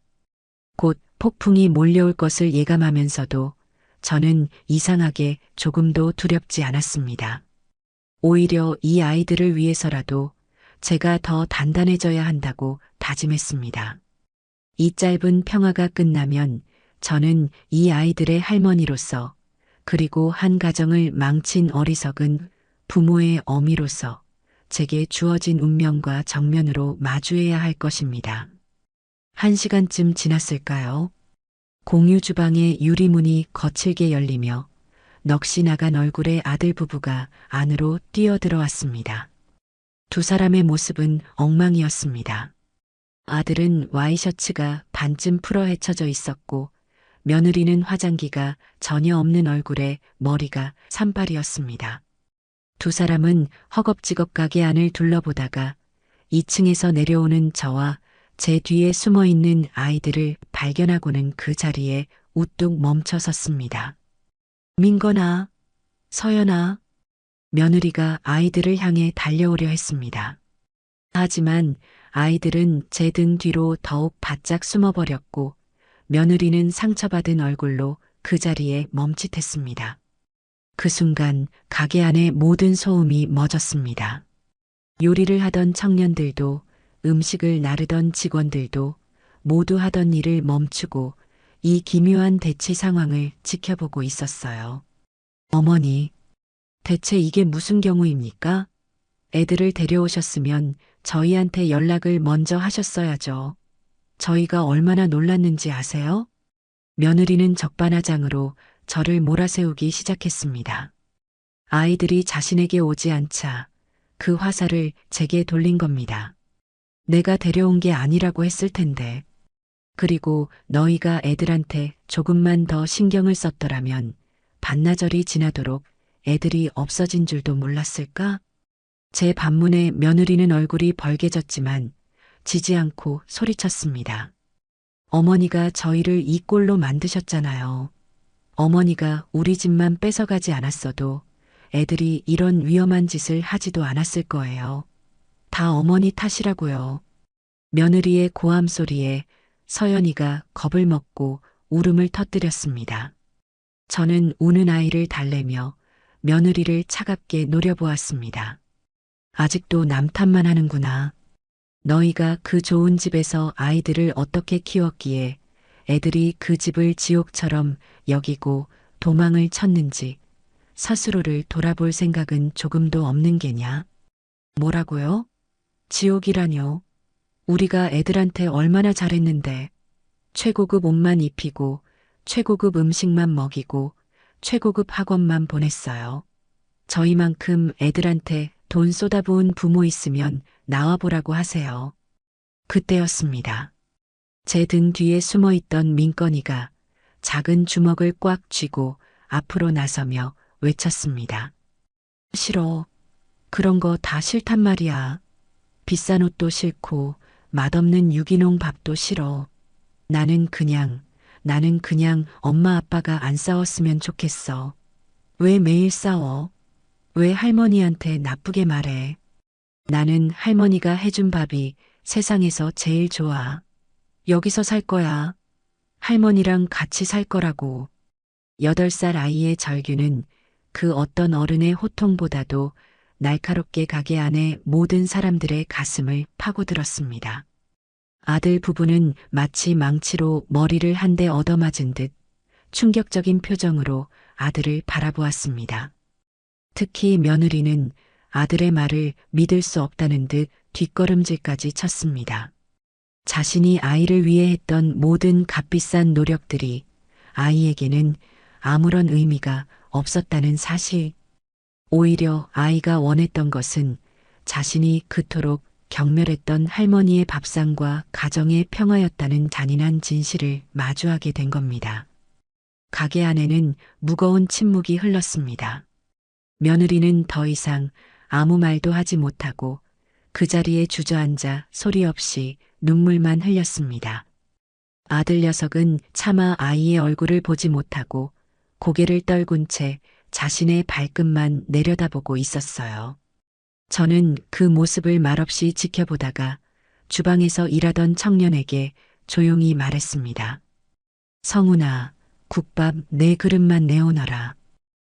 곧 폭풍이 몰려올 것을 예감하면서도 저는 이상하게 조금도 두렵지 않았습니다. 오히려 이 아이들을 위해서라도 제가 더 단단해져야 한다고 다짐했습니다. 이 짧은 평화가 끝나면 저는 이 아이들의 할머니로서 그리고 한 가정을 망친 어리석은 부모의 어미로서 제게 주어진 운명과 정면으로 마주해야 할 것입니다. 1시간쯤 지났을까요? 공유 주방의 유리문이 거칠게 열리며 넋이 나간 얼굴의 아들 부부가 안으로 뛰어들어왔습니다. 두 사람의 모습은 엉망이었습니다. 아들은 와이셔츠가 반쯤 풀어 헤쳐져 있었고 며느리는 화장기가 전혀 없는 얼굴에 머리가 산발이었습니다. 두 사람은 허겁지겁 가게 안을 둘러보다가 2층에서 내려오는 저와 제 뒤에 숨어 있는 아이들을 발견하고는 그 자리에 우뚝 멈춰 섰습니다. 민건아, 서연아, 며느리가 아이들을 향해 달려오려 했습니다. 하지만 아이들은 제 등 뒤로 더욱 바짝 숨어버렸고 며느리는 상처받은 얼굴로 그 자리에 멈칫했습니다. 그 순간 가게 안의 모든 소음이 멎었습니다. 요리를 하던 청년들도 음식을 나르던 직원들도 모두 하던 일을 멈추고 이 기묘한 대치 상황을 지켜보고 있었어요. 어머니, 대체 이게 무슨 경우입니까? 애들을 데려오셨으면 저희한테 연락을 먼저 하셨어야죠. 저희가 얼마나 놀랐는지 아세요? 며느리는 적반하장으로 저를 몰아세우기 시작했습니다. 아이들이 자신에게 오지 않자 그 화살을 제게 돌린 겁니다. 내가 데려온 게 아니라고 했을 텐데. 그리고 너희가 애들한테 조금만 더 신경을 썼더라면 반나절이 지나도록 애들이 없어진 줄도 몰랐을까? 제 반문에 며느리는 얼굴이 벌개졌지만 지지 않고 소리쳤습니다. 어머니가 저희를 이 꼴로 만드셨잖아요. 어머니가 우리 집만 뺏어가지 않았어도 애들이 이런 위험한 짓을 하지도 않았을 거예요. 다 어머니 탓이라고요. 며느리의 고함 소리에 서연이가 겁을 먹고 울음을 터뜨렸습니다. 저는 우는 아이를 달래며 며느리를 차갑게 노려보았습니다. 아직도 남 탓만 하는구나. 너희가 그 좋은 집에서 아이들을 어떻게 키웠기에 애들이 그 집을 지옥처럼 여기고 도망을 쳤는지 스스로를 돌아볼 생각은 조금도 없는 게냐? 뭐라고요? 지옥이라뇨? 우리가 애들한테 얼마나 잘했는데 최고급 옷만 입히고 최고급 음식만 먹이고 최고급 학원만 보냈어요. 저희만큼 애들한테 돈 쏟아부은 부모 있으면 나와보라고 하세요. 그때였습니다. 제 등 뒤에 숨어있던 민건이가 작은 주먹을 꽉 쥐고 앞으로 나서며 외쳤습니다. 싫어. 그런 거 다 싫단 말이야. 비싼 옷도 싫고 맛없는 유기농 밥도 싫어. 나는 그냥 엄마 아빠가 안 싸웠으면 좋겠어. 왜 매일 싸워? 왜 할머니한테 나쁘게 말해? 나는 할머니가 해준 밥이 세상에서 제일 좋아. 여기서 살 거야. 할머니랑 같이 살 거라고. 8살 아이의 절규는 그 어떤 어른의 호통보다도 날카롭게 가게 안에 모든 사람들의 가슴을 파고들었습니다. 아들 부부는 마치 망치로 머리를 한 대 얻어맞은 듯 충격적인 표정으로 아들을 바라보았습니다. 특히 며느리는 아들의 말을 믿을 수 없다는 듯 뒷걸음질까지 쳤습니다. 자신이 아이를 위해 했던 모든 값비싼 노력들이 아이에게는 아무런 의미가 없었다는 사실. 오히려 아이가 원했던 것은 자신이 그토록 경멸했던 할머니의 밥상과 가정의 평화였다는 잔인한 진실을 마주하게 된 겁니다. 가게 안에는 무거운 침묵이 흘렀습니다. 며느리는 더 이상 아무 말도 하지 못하고 그 자리에 주저앉아 소리 없이 눈물만 흘렸습니다. 아들 녀석은 차마 아이의 얼굴을 보지 못하고 고개를 떨군 채 자신의 발끝만 내려다보고 있었어요. 저는 그 모습을 말없이 지켜보다가 주방에서 일하던 청년에게 조용히 말했습니다. 성훈아, 국밥 4그릇만 내오너라.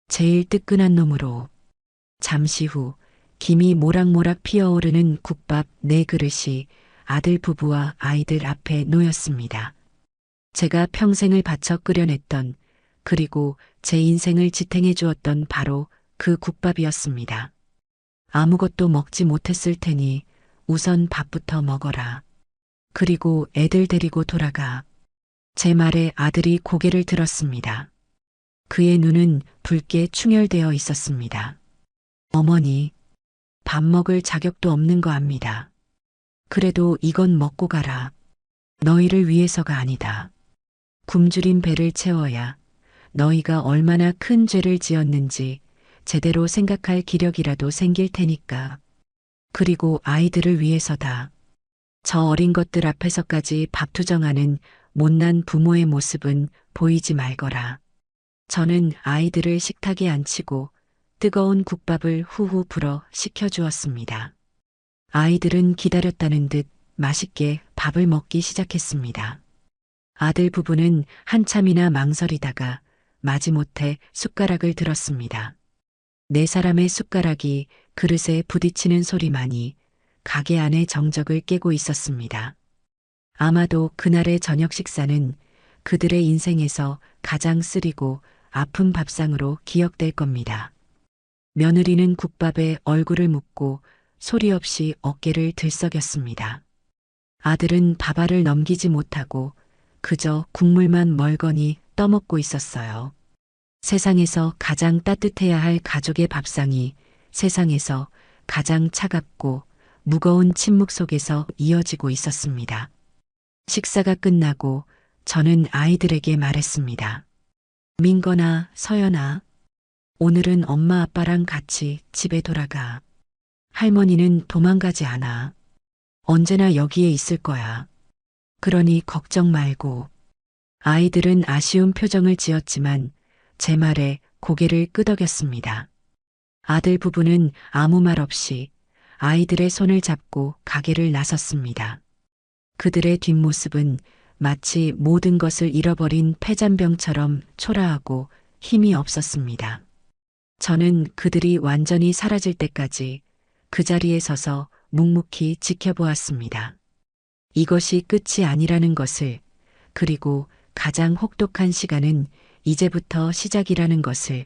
제일 뜨끈한 놈으로. 잠시 후 김이 모락모락 피어오르는 국밥 4그릇이 아들 부부와 아이들 앞에 놓였습니다. 제가 평생을 바쳐 끓여냈던 그리고 제 인생을 지탱해 주었던 바로 그 국밥이었습니다. 아무것도 먹지 못했을 테니 우선 밥부터 먹어라. 그리고 애들 데리고 돌아가. 제 말에 아들이 고개를 들었습니다. 그의 눈은 붉게 충혈되어 있었습니다. 어머니, 밥 먹을 자격도 없는 거 압니다. 그래도 이건 먹고 가라. 너희를 위해서가 아니다. 굶주린 배를 채워야 너희가 얼마나 큰 죄를 지었는지 제대로 생각할 기력이라도 생길 테니까. 그리고 아이들을 위해서다. 저 어린 것들 앞에서까지 밥투정하는 못난 부모의 모습은 보이지 말거라. 저는 아이들을 식탁에 앉히고 뜨거운 국밥을 후후 불어 식혀주었습니다. 아이들은 기다렸다는 듯 맛있게 밥을 먹기 시작했습니다. 아들 부부는 한참이나 망설이다가 마지못해 숟가락을 들었습니다. 4사람의 숟가락이 그릇에 부딪히는 소리만이 가게 안의 정적을 깨고 있었습니다. 아마도 그날의 저녁 식사는 그들의 인생에서 가장 쓰리고 아픈 밥상으로 기억될 겁니다. 며느리는 국밥에 얼굴을 묻고 소리 없이 어깨를 들썩였습니다. 아들은 밥알을 넘기지 못하고 그저 국물만 멀거니 떠먹고 있었어요. 세상에서 가장 따뜻해야 할 가족의 밥상이 세상에서 가장 차갑고 무거운 침묵 속에서 이어지고 있었습니다. 식사가 끝나고 저는 아이들에게 말했습니다. 민건아, 서연아, 오늘은 엄마 아빠랑 같이 집에 돌아가. 할머니는 도망가지 않아. 언제나 여기에 있을 거야. 그러니 걱정 말고. 아이들은 아쉬운 표정을 지었지만 제 말에 고개를 끄덕였습니다. 아들 부부는 아무 말 없이 아이들의 손을 잡고 가게를 나섰습니다. 그들의 뒷모습은 마치 모든 것을 잃어버린 패잔병처럼 초라하고 힘이 없었습니다. 저는 그들이 완전히 사라질 때까지 그 자리에 서서 묵묵히 지켜보았습니다. 이것이 끝이 아니라는 것을, 그리고 가장 혹독한 시간은 이제부터 시작이라는 것을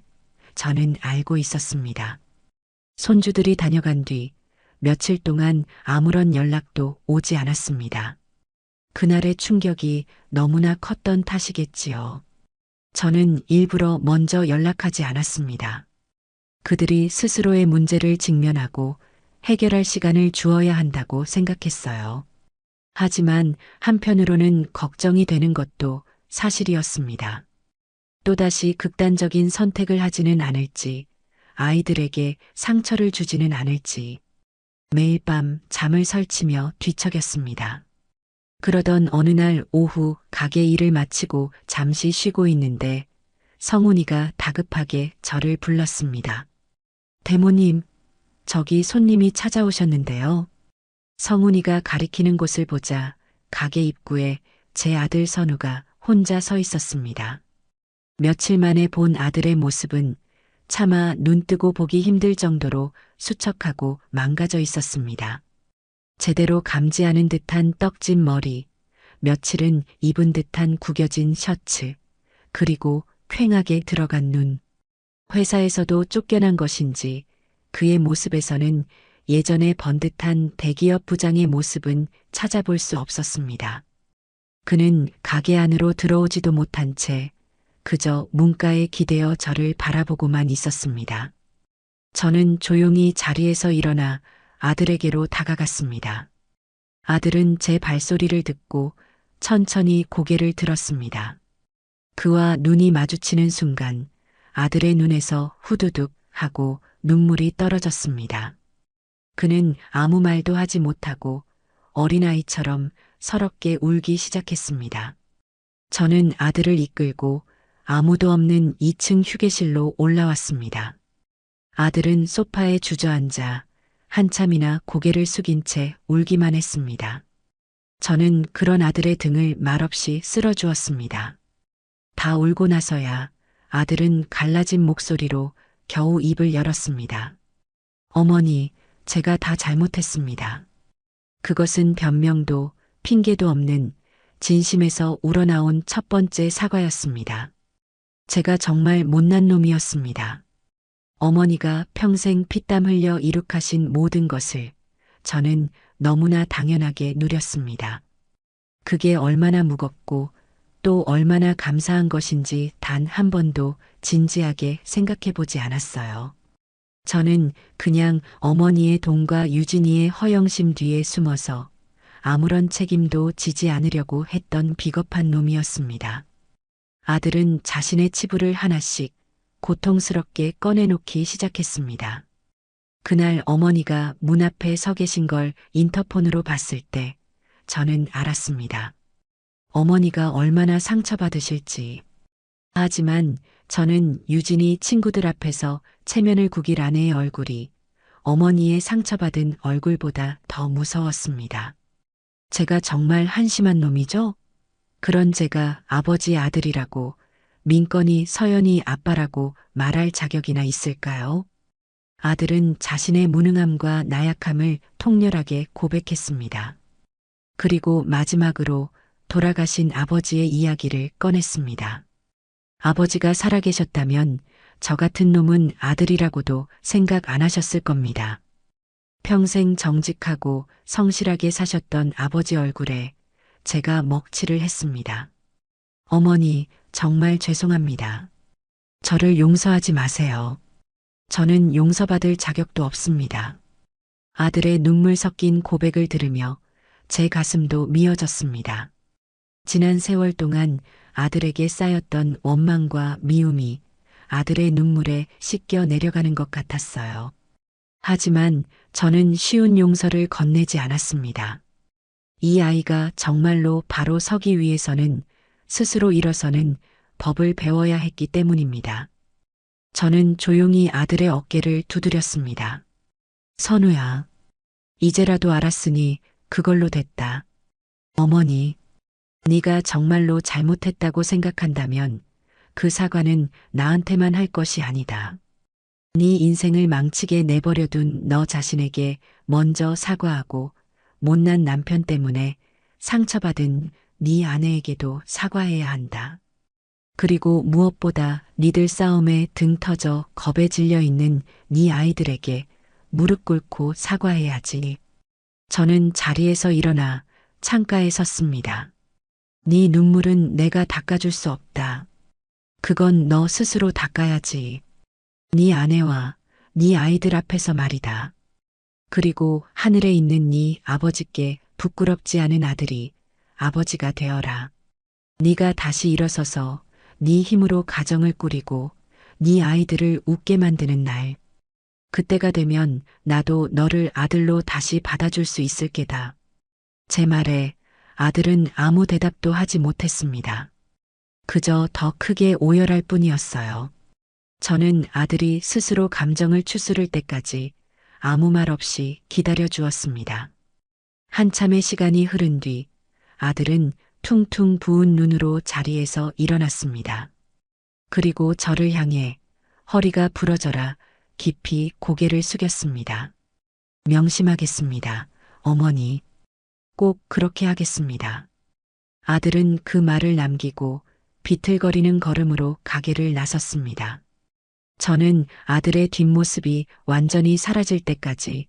저는 알고 있었습니다. 손주들이 다녀간 뒤 며칠 동안 아무런 연락도 오지 않았습니다. 그날의 충격이 너무나 컸던 탓이겠지요. 저는 일부러 먼저 연락하지 않았습니다. 그들이 스스로의 문제를 직면하고 해결할 시간을 주어야 한다고 생각했어요. 하지만 한편으로는 걱정이 되는 것도 사실이었습니다. 또다시 극단적인 선택을 하지는 않을지, 아이들에게 상처를 주지는 않을지, 매일 밤 잠을 설치며 뒤척였습니다. 그러던 어느 날 오후 가게 일을 마치고 잠시 쉬고 있는데 성훈이가 다급하게 저를 불렀습니다. 대모님, 저기 손님이 찾아오셨는데요. 성훈이가 가리키는 곳을 보자 가게 입구에 제 아들 선우가 혼자 서 있었습니다. 며칠 만에 본 아들의 모습은 차마 눈뜨고 보기 힘들 정도로 수척하고 망가져 있었습니다. 제대로 감지하는 듯한 떡진 머리, 며칠은 입은 듯한 구겨진 셔츠, 그리고 퀭하게 들어간 눈. 회사에서도 쫓겨난 것인지 그의 모습에서는 예전에 번듯한 대기업 부장의 모습은 찾아볼 수 없었습니다. 그는 가게 안으로 들어오지도 못한 채 그저 문가에 기대어 저를 바라보고만 있었습니다. 저는 조용히 자리에서 일어나 아들에게로 다가갔습니다. 아들은 제 발소리를 듣고 천천히 고개를 들었습니다. 그와 눈이 마주치는 순간 아들의 눈에서 후두둑 하고 눈물이 떨어졌습니다. 그는 아무 말도 하지 못하고 어린아이처럼 서럽게 울기 시작했습니다. 저는 아들을 이끌고 아무도 없는 2층 휴게실로 올라왔습니다. 아들은 소파에 주저앉아 한참이나 고개를 숙인 채 울기만 했습니다. 저는 그런 아들의 등을 말없이 쓸어주었습니다. 다 울고 나서야 아들은 갈라진 목소리로 겨우 입을 열었습니다. 어머니, 제가 다 잘못했습니다. 그것은 변명도 핑계도 없는 진심에서 우러나온 첫 번째 사과였습니다. 제가 정말 못난 놈이었습니다. 어머니가 평생 피땀 흘려 이룩하신 모든 것을 저는 너무나 당연하게 누렸습니다. 그게 얼마나 무겁고 또 얼마나 감사한 것인지 단 한 번도 진지하게 생각해 보지 않았어요. 저는 그냥 어머니의 돈과 유진이의 허영심 뒤에 숨어서 아무런 책임도 지지 않으려고 했던 비겁한 놈이었습니다. 아들은 자신의 치부를 하나씩 고통스럽게 꺼내놓기 시작했습니다. 그날 어머니가 문 앞에 서 계신 걸 인터폰으로 봤을 때 저는 알았습니다. 어머니가 얼마나 상처받으실지. 하지만 저는 유진이 친구들 앞에서 체면을 구길 아내의 얼굴이 어머니의 상처받은 얼굴보다 더 무서웠습니다. 제가 정말 한심한 놈이죠? 그런 제가 아버지 아들이라고 민건이 서연이 아빠라고 말할 자격이나 있을까요? 아들은 자신의 무능함과 나약함을 통렬하게 고백했습니다. 그리고 마지막으로 돌아가신 아버지의 이야기를 꺼냈습니다. 아버지가 살아계셨다면 저 같은 놈은 아들이라고도 생각 안 하셨을 겁니다. 평생 정직하고 성실하게 사셨던 아버지 얼굴에 제가 먹칠을 했습니다. 어머니, 정말 죄송합니다. 저를 용서하지 마세요. 저는 용서받을 자격도 없습니다. 아들의 눈물 섞인 고백을 들으며 제 가슴도 미어졌습니다. 지난 세월 동안 아들에게 쌓였던 원망과 미움이 아들의 눈물에 씻겨 내려가는 것 같았어요. 하지만 저는 쉬운 용서를 건네지 않았습니다. 이 아이가 정말로 바로 서기 위해서는 스스로 일어서는 법을 배워야 했기 때문입니다. 저는 조용히 아들의 어깨를 두드렸습니다. 선우야, 이제라도 알았으니 그걸로 됐다. 어머니, 네가 정말로 잘못했다고 생각한다면 그 사과는 나한테만 할 것이 아니다. 네 인생을 망치게 내버려둔 너 자신에게 먼저 사과하고 못난 남편 때문에 상처받은 네 아내에게도 사과해야 한다. 그리고 무엇보다 니들 싸움에 등 터져 겁에 질려 있는 네 아이들에게 무릎 꿇고 사과해야지. 저는 자리에서 일어나 창가에 섰습니다. 네 눈물은 내가 닦아줄 수 없다. 그건 너 스스로 닦아야지. 네 아내와 네 아이들 앞에서 말이다. 그리고 하늘에 있는 네 아버지께 부끄럽지 않은 아들이 아버지가 되어라. 네가 다시 일어서서 네 힘으로 가정을 꾸리고 네 아이들을 웃게 만드는 날. 그때가 되면 나도 너를 아들로 다시 받아줄 수 있을 게다. 제 말에 아들은 아무 대답도 하지 못했습니다. 그저 더 크게 오열할 뿐이었어요. 저는 아들이 스스로 감정을 추스를 때까지 아무 말 없이 기다려 주었습니다. 한참의 시간이 흐른 뒤 아들은 퉁퉁 부은 눈으로 자리에서 일어났습니다. 그리고 저를 향해 허리가 부러져라 깊이 고개를 숙였습니다. 명심하겠습니다. 어머니, 꼭 그렇게 하겠습니다. 아들은 그 말을 남기고 비틀거리는 걸음으로 가게를 나섰습니다. 저는 아들의 뒷모습이 완전히 사라질 때까지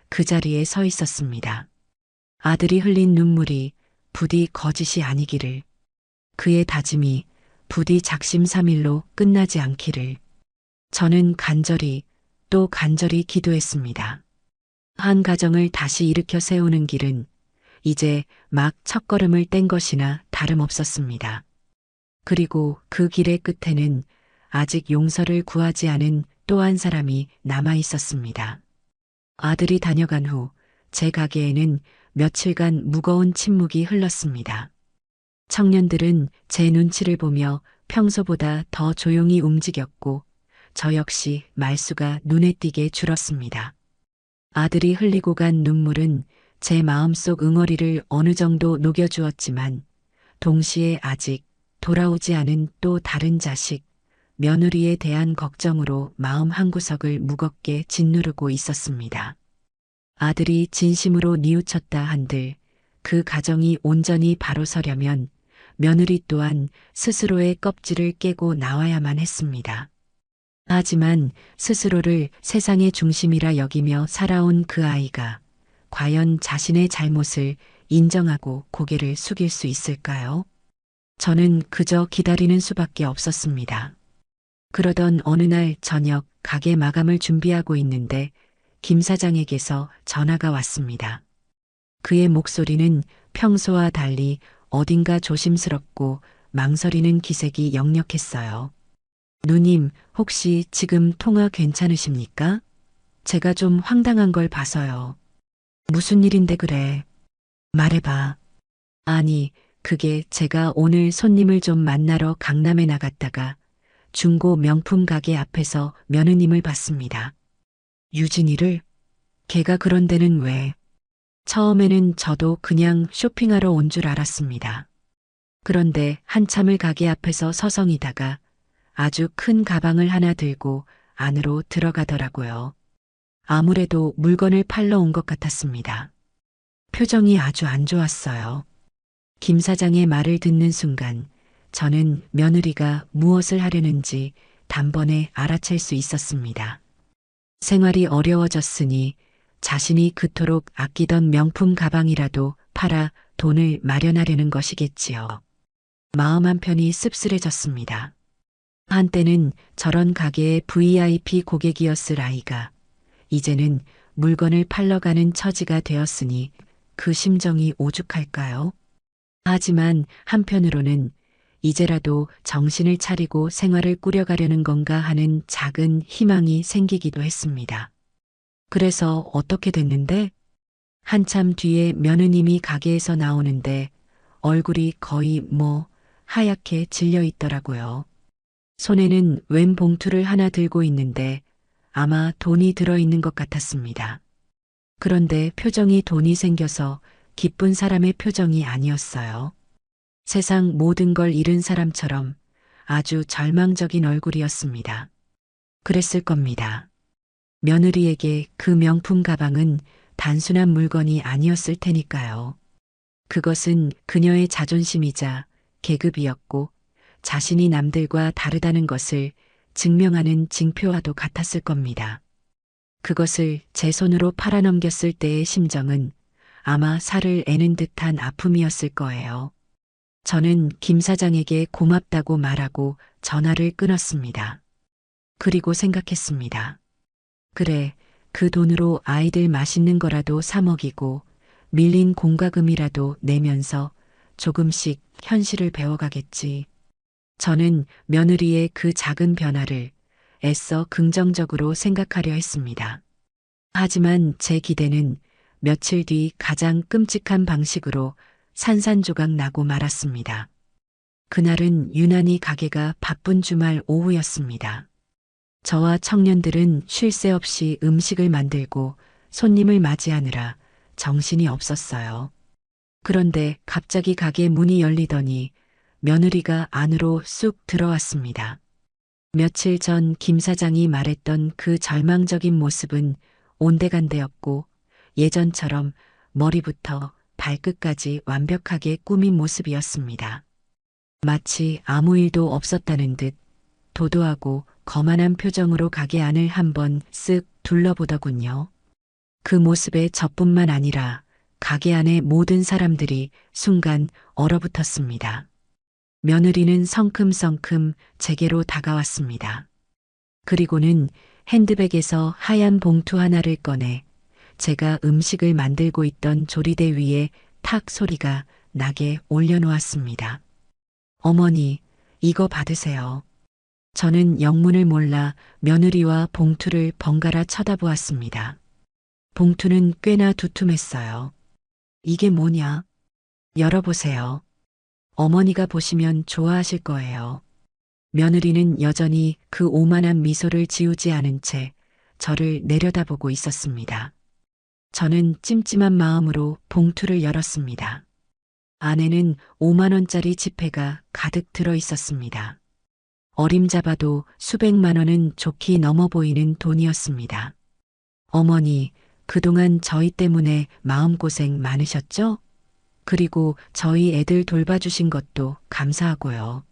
그 자리에 서 있었습니다. 아들이 흘린 눈물이 부디 거짓이 아니기를, 그의 다짐이 부디 작심삼일로 끝나지 않기를, 저는 간절히 또 간절히 기도했습니다. 한 가정을 다시 일으켜 세우는 길은 이제 막 첫걸음을 뗀 것이나 다름없었습니다. 그리고 그 길의 끝에는 아직 용서를 구하지 않은 또 한 사람이 남아 있었습니다. 아들이 다녀간 후 제 가게에는 며칠간 무거운 침묵이 흘렀습니다. 청년들은 제 눈치를 보며 평소보다 더 조용히 움직였고 저 역시 말수가 눈에 띄게 줄었습니다. 아들이 흘리고 간 눈물은 제 마음속 응어리를 어느 정도 녹여주었지만 동시에 아직 돌아오지 않은 또 다른 자식, 며느리에 대한 걱정으로 마음 한구석을 무겁게 짓누르고 있었습니다. 아들이 진심으로 뉘우쳤다 한들 그 가정이 온전히 바로 서려면 며느리 또한 스스로의 껍질을 깨고 나와야만 했습니다. 하지만 스스로를 세상의 중심이라 여기며 살아온 그 아이가 과연 자신의 잘못을 인정하고 고개를 숙일 수 있을까요? 저는 그저 기다리는 수밖에 없었습니다. 그러던 어느 날 저녁 가게 마감을 준비하고 있는데 김 사장에게서 전화가 왔습니다. 그의 목소리는 평소와 달리 어딘가 조심스럽고 망설이는 기색이 역력했어요. 누님, 혹시 지금 통화 괜찮으십니까? 제가 좀 황당한 걸 봐서요. 무슨 일인데 그래? 말해봐. 아니, 그게 제가 오늘 손님을 좀 만나러 강남에 나갔다가 중고 명품 가게 앞에서 며느님을 봤습니다. 유진이를? 걔가 그런 데는 왜? 처음에는 저도 그냥 쇼핑하러 온 줄 알았습니다. 그런데 한참을 가게 앞에서 서성이다가 아주 큰 가방을 하나 들고 안으로 들어가더라고요. 아무래도 물건을 팔러 온 것 같았습니다. 표정이 아주 안 좋았어요. 김 사장의 말을 듣는 순간 저는 며느리가 무엇을 하려는지 단번에 알아챌 수 있었습니다. 생활이 어려워졌으니 자신이 그토록 아끼던 명품 가방이라도 팔아 돈을 마련하려는 것이겠지요. 마음 한편이 씁쓸해졌습니다. 한때는 저런 가게의 VIP 고객이었을 아이가 이제는 물건을 팔러 가는 처지가 되었으니 그 심정이 오죽할까요? 하지만 한편으로는 이제라도 정신을 차리고 생활을 꾸려가려는 건가 하는 작은 희망이 생기기도 했습니다. 그래서 어떻게 됐는데? 한참 뒤에 며느님이 가게에서 나오는데 얼굴이 거의 하얗게 질려 있더라고요. 손에는 웬 봉투를 하나 들고 있는데 아마 돈이 들어있는 것 같았습니다. 그런데 표정이 돈이 생겨서 기쁜 사람의 표정이 아니었어요. 세상 모든 걸 잃은 사람처럼 아주 절망적인 얼굴이었습니다. 그랬을 겁니다. 며느리에게 그 명품 가방은 단순한 물건이 아니었을 테니까요. 그것은 그녀의 자존심이자 계급이었고 자신이 남들과 다르다는 것을 증명하는 징표와도 같았을 겁니다. 그것을 제 손으로 팔아넘겼을 때의 심정은 아마 살을 애는 듯한 아픔이었을 거예요. 저는 김 사장에게 고맙다고 말하고 전화를 끊었습니다. 그리고 생각했습니다. 그래, 그 돈으로 아이들 맛있는 거라도 사 먹이고 밀린 공과금이라도 내면서 조금씩 현실을 배워가겠지. 저는 며느리의 그 작은 변화를 애써 긍정적으로 생각하려 했습니다. 하지만 제 기대는 며칠 뒤 가장 끔찍한 방식으로 산산조각 나고 말았습니다. 그날은 유난히 가게가 바쁜 주말 오후였습니다. 저와 청년들은 쉴 새 없이 음식을 만들고 손님을 맞이하느라 정신이 없었어요. 그런데 갑자기 가게 문이 열리더니 며느리가 안으로 쑥 들어왔습니다. 며칠 전 김 사장이 말했던 그 절망적인 모습은 온데간데였고 예전처럼 머리부터 발끝까지 완벽하게 꾸민 모습이었습니다. 마치 아무 일도 없었다는 듯 도도하고 거만한 표정으로 가게 안을 한번 쓱 둘러보더군요. 그 모습에 저뿐만 아니라 가게 안의 모든 사람들이 순간 얼어붙었습니다. 며느리는 성큼성큼 제게로 다가왔습니다. 그리고는 핸드백에서 하얀 봉투 하나를 꺼내 제가 음식을 만들고 있던 조리대 위에 탁 소리가 나게 올려놓았습니다. 어머니, 이거 받으세요. 저는 영문을 몰라 며느리와 봉투를 번갈아 쳐다보았습니다. 봉투는 꽤나 두툼했어요. 이게 뭐냐? 열어보세요. 어머니가 보시면 좋아하실 거예요. 며느리는 여전히 그 오만한 미소를 지우지 않은 채 저를 내려다보고 있었습니다. 저는 찜찜한 마음으로 봉투를 열었습니다. 안에는 5만 원짜리 지폐가 가득 들어 있었습니다. 어림잡아도 수백만 원은 좋게 넘어 보이는 돈이었습니다. 어머니, 그동안 저희 때문에 마음고생 많으셨죠? 그리고 저희 애들 돌봐주신 것도 감사하고요.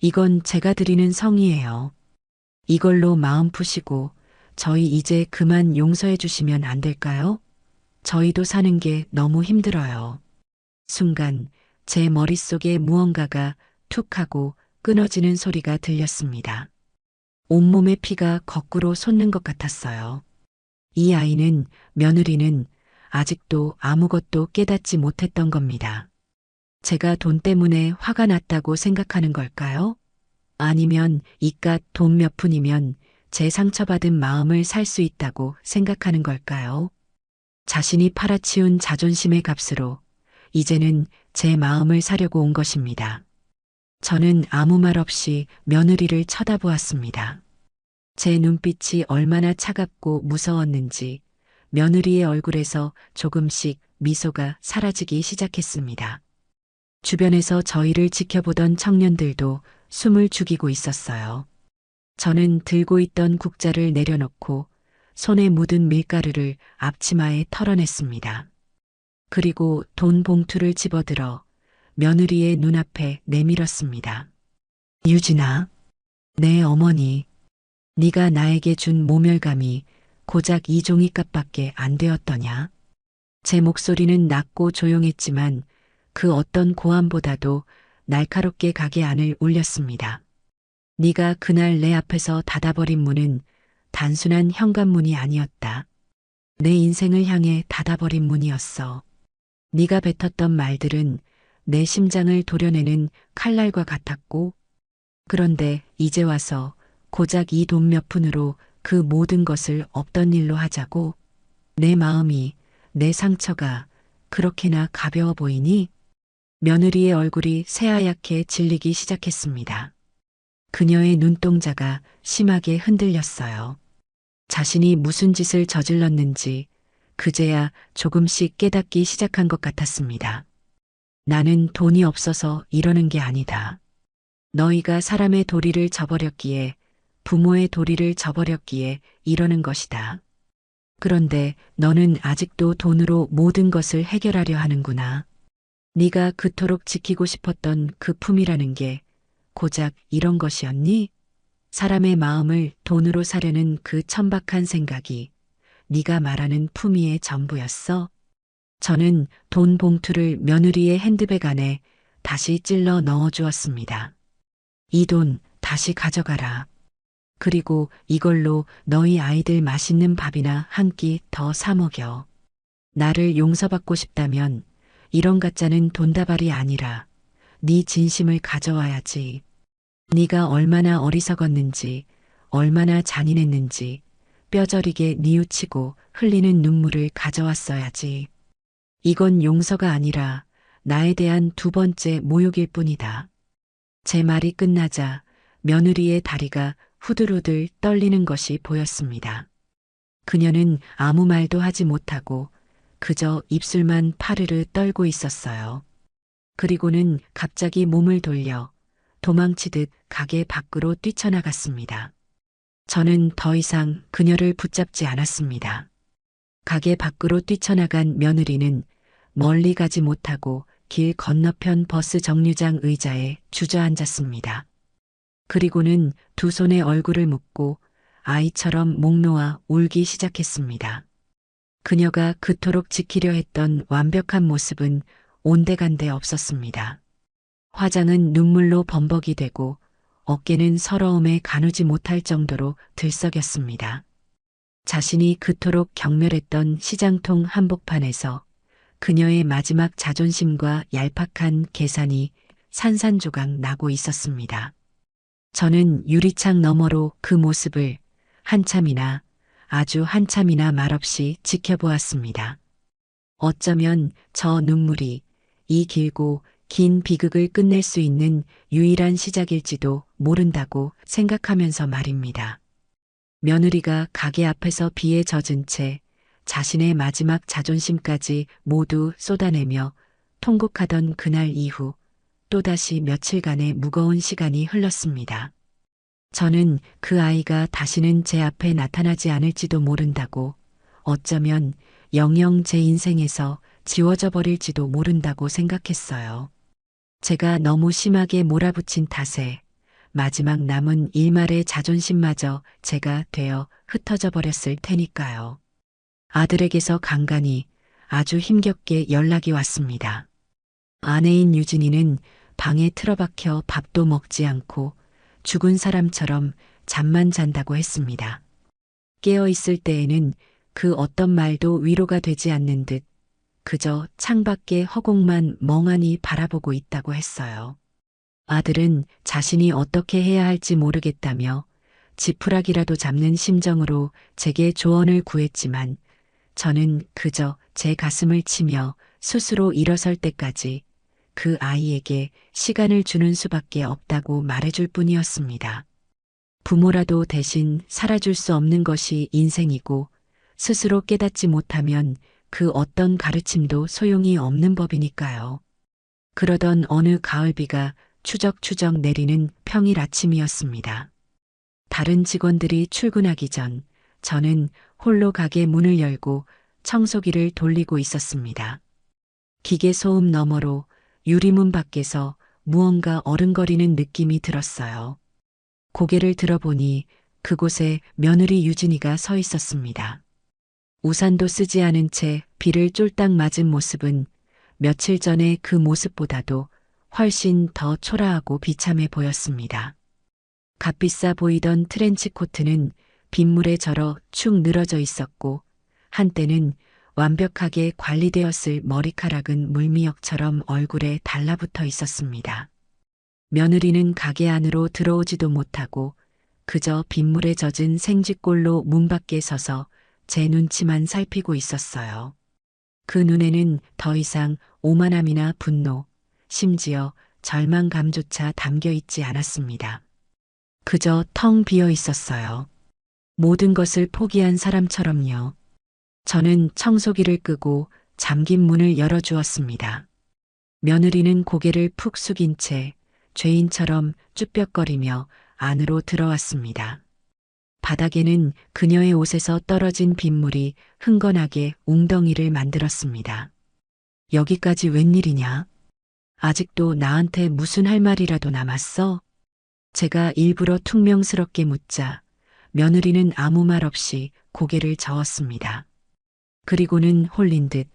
이건 제가 드리는 성의예요. 이걸로 마음 푸시고 저희 이제 그만 용서해 주시면 안 될까요? 저희도 사는 게 너무 힘들어요. 순간 제 머릿속에 무언가가 툭 하고 끊어지는 소리가 들렸습니다. 온몸의 피가 거꾸로 솟는 것 같았어요. 이 아이는, 며느리는 아직도 아무것도 깨닫지 못했던 겁니다. 제가 돈 때문에 화가 났다고 생각하는 걸까요? 아니면 이깟 돈 몇 푼이면 제 상처받은 마음을 살 수 있다고 생각하는 걸까요? 자신이 팔아치운 자존심의 값으로 이제는 제 마음을 사려고 온 것입니다. 저는 아무 말 없이 며느리를 쳐다보았습니다. 제 눈빛이 얼마나 차갑고 무서웠는지 며느리의 얼굴에서 조금씩 미소가 사라지기 시작했습니다. 주변에서 저희를 지켜보던 청년들도 숨을 죽이고 있었어요. 저는 들고 있던 국자를 내려놓고 손에 묻은 밀가루를 앞치마에 털어냈습니다. 그리고 돈 봉투를 집어들어 며느리의 눈앞에 내밀었습니다. 유진아, 내 어머니, 네가 나에게 준 모멸감이 고작 이 종이값밖에 안 되었더냐? 제 목소리는 낮고 조용했지만 그 어떤 고함보다도 날카롭게 가게 안을 울렸습니다. 네가 그날 내 앞에서 닫아버린 문은 단순한 현관문이 아니었다. 내 인생을 향해 닫아버린 문이었어. 네가 뱉었던 말들은 내 심장을 도려내는 칼날과 같았고, 그런데 이제 와서 고작 이 돈 몇 푼으로 그 모든 것을 없던 일로 하자고? 내 마음이, 내 상처가 그렇게나 가벼워 보이니? 며느리의 얼굴이 새하얗게 질리기 시작했습니다. 그녀의 눈동자가 심하게 흔들렸어요. 자신이 무슨 짓을 저질렀는지 그제야 조금씩 깨닫기 시작한 것 같았습니다. 나는 돈이 없어서 이러는 게 아니다. 너희가 사람의 도리를 저버렸기에, 부모의 도리를 저버렸기에 이러는 것이다. 그런데 너는 아직도 돈으로 모든 것을 해결하려 하는구나. 네가 그토록 지키고 싶었던 그 품이라는 게 고작 이런 것이었니? 사람의 마음을 돈으로 사려는 그 천박한 생각이 네가 말하는 품위의 전부였어. 저는 돈 봉투를 며느리의 핸드백 안에 다시 찔러 넣어 주었습니다. 이 돈 다시 가져가라. 그리고 이걸로 너희 아이들 맛있는 밥이나 한 끼 더 사 먹여. 나를 용서받고 싶다면 이런 가짜는 돈다발이 아니라 네 진심을 가져와야지. 네가 얼마나 어리석었는지, 얼마나 잔인했는지 뼈저리게 뉘우치고 흘리는 눈물을 가져왔어야지. 이건 용서가 아니라 나에 대한 두 번째 모욕일 뿐이다. 제 말이 끝나자 며느리의 다리가 후들후들 떨리는 것이 보였습니다. 그녀는 아무 말도 하지 못하고 그저 입술만 파르르 떨고 있었어요. 그리고는 갑자기 몸을 돌려 도망치듯 가게 밖으로 뛰쳐나갔습니다. 저는 더 이상 그녀를 붙잡지 않았습니다. 가게 밖으로 뛰쳐나간 며느리는 멀리 가지 못하고 길 건너편 버스 정류장 의자에 주저앉았습니다. 그리고는 두 손에 얼굴을 묶고 아이처럼 목 놓아 울기 시작했습니다. 그녀가 그토록 지키려 했던 완벽한 모습은 온데간데 없었습니다. 화장은 눈물로 범벅이 되고 어깨는 서러움에 가누지 못할 정도로 들썩였습니다. 자신이 그토록 경멸했던 시장통 한복판에서 그녀의 마지막 자존심과 얄팍한 계산이 산산조각 나고 있었습니다. 저는 유리창 너머로 그 모습을 한참이나 아주 한참이나 말없이 지켜보았습니다. 어쩌면 저 눈물이 이 길고 긴 비극을 끝낼 수 있는 유일한 시작일지도 모른다고 생각하면서 말입니다. 며느리가 가게 앞에서 비에 젖은 채 자신의 마지막 자존심까지 모두 쏟아내며 통곡하던 그날 이후 또다시 며칠간의 무거운 시간이 흘렀습니다. 저는 그 아이가 다시는 제 앞에 나타나지 않을지도 모른다고, 어쩌면 영영 제 인생에서 지워져 버릴지도 모른다고 생각했어요. 제가 너무 심하게 몰아붙인 탓에 마지막 남은 일말의 자존심마저 제가 되어 흩어져 버렸을 테니까요. 아들에게서 간간히 아주 힘겹게 연락이 왔습니다. 아내인 유진이는 방에 틀어박혀 밥도 먹지 않고 죽은 사람처럼 잠만 잔다고 했습니다. 깨어 있을 때에는 그 어떤 말도 위로가 되지 않는 듯 그저 창밖의 허공만 멍하니 바라보고 있다고 했어요. 아들은 자신이 어떻게 해야 할지 모르겠다며 지푸라기라도 잡는 심정으로 제게 조언을 구했지만 저는 그저 제 가슴을 치며 스스로 일어설 때까지 그 아이에게 시간을 주는 수밖에 없다고 말해줄 뿐이었습니다. 부모라도 대신 살아줄 수 없는 것이 인생이고 스스로 깨닫지 못하면 그 어떤 가르침도 소용이 없는 법이니까요. 그러던 어느 가을비가 추적추적 내리는 평일 아침이었습니다. 다른 직원들이 출근하기 전 저는 홀로 가게 문을 열고 청소기를 돌리고 있었습니다. 기계 소음 너머로 유리문 밖에서 무언가 어른거리는 느낌이 들었어요. 고개를 들어보니 그곳에 며느리 유진이가 서 있었습니다. 우산도 쓰지 않은 채 비를 쫄딱 맞은 모습은 며칠 전의 그 모습보다도 훨씬 더 초라하고 비참해 보였습니다. 값비싸 보이던 트렌치 코트는 빗물에 절어 축 늘어져 있었고 한때는 완벽하게 관리되었을 머리카락은 물미역처럼 얼굴에 달라붙어 있었습니다. 며느리는 가게 안으로 들어오지도 못하고 그저 빗물에 젖은 생쥐꼴로 문 밖에 서서 제 눈치만 살피고 있었어요. 그 눈에는 더 이상 오만함이나 분노, 심지어 절망감조차 담겨 있지 않았습니다. 그저 텅 비어 있었어요. 모든 것을 포기한 사람처럼요. 저는 청소기를 끄고 잠긴 문을 열어주었습니다. 며느리는 고개를 푹 숙인 채 죄인처럼 쭈뼛거리며 안으로 들어왔습니다. 바닥에는 그녀의 옷에서 떨어진 빗물이 흥건하게 웅덩이를 만들었습니다. 여기까지 웬일이냐? 아직도 나한테 무슨 할 말이라도 남았어? 제가 일부러 퉁명스럽게 묻자 며느리는 아무 말 없이 고개를 저었습니다. 그리고는 홀린 듯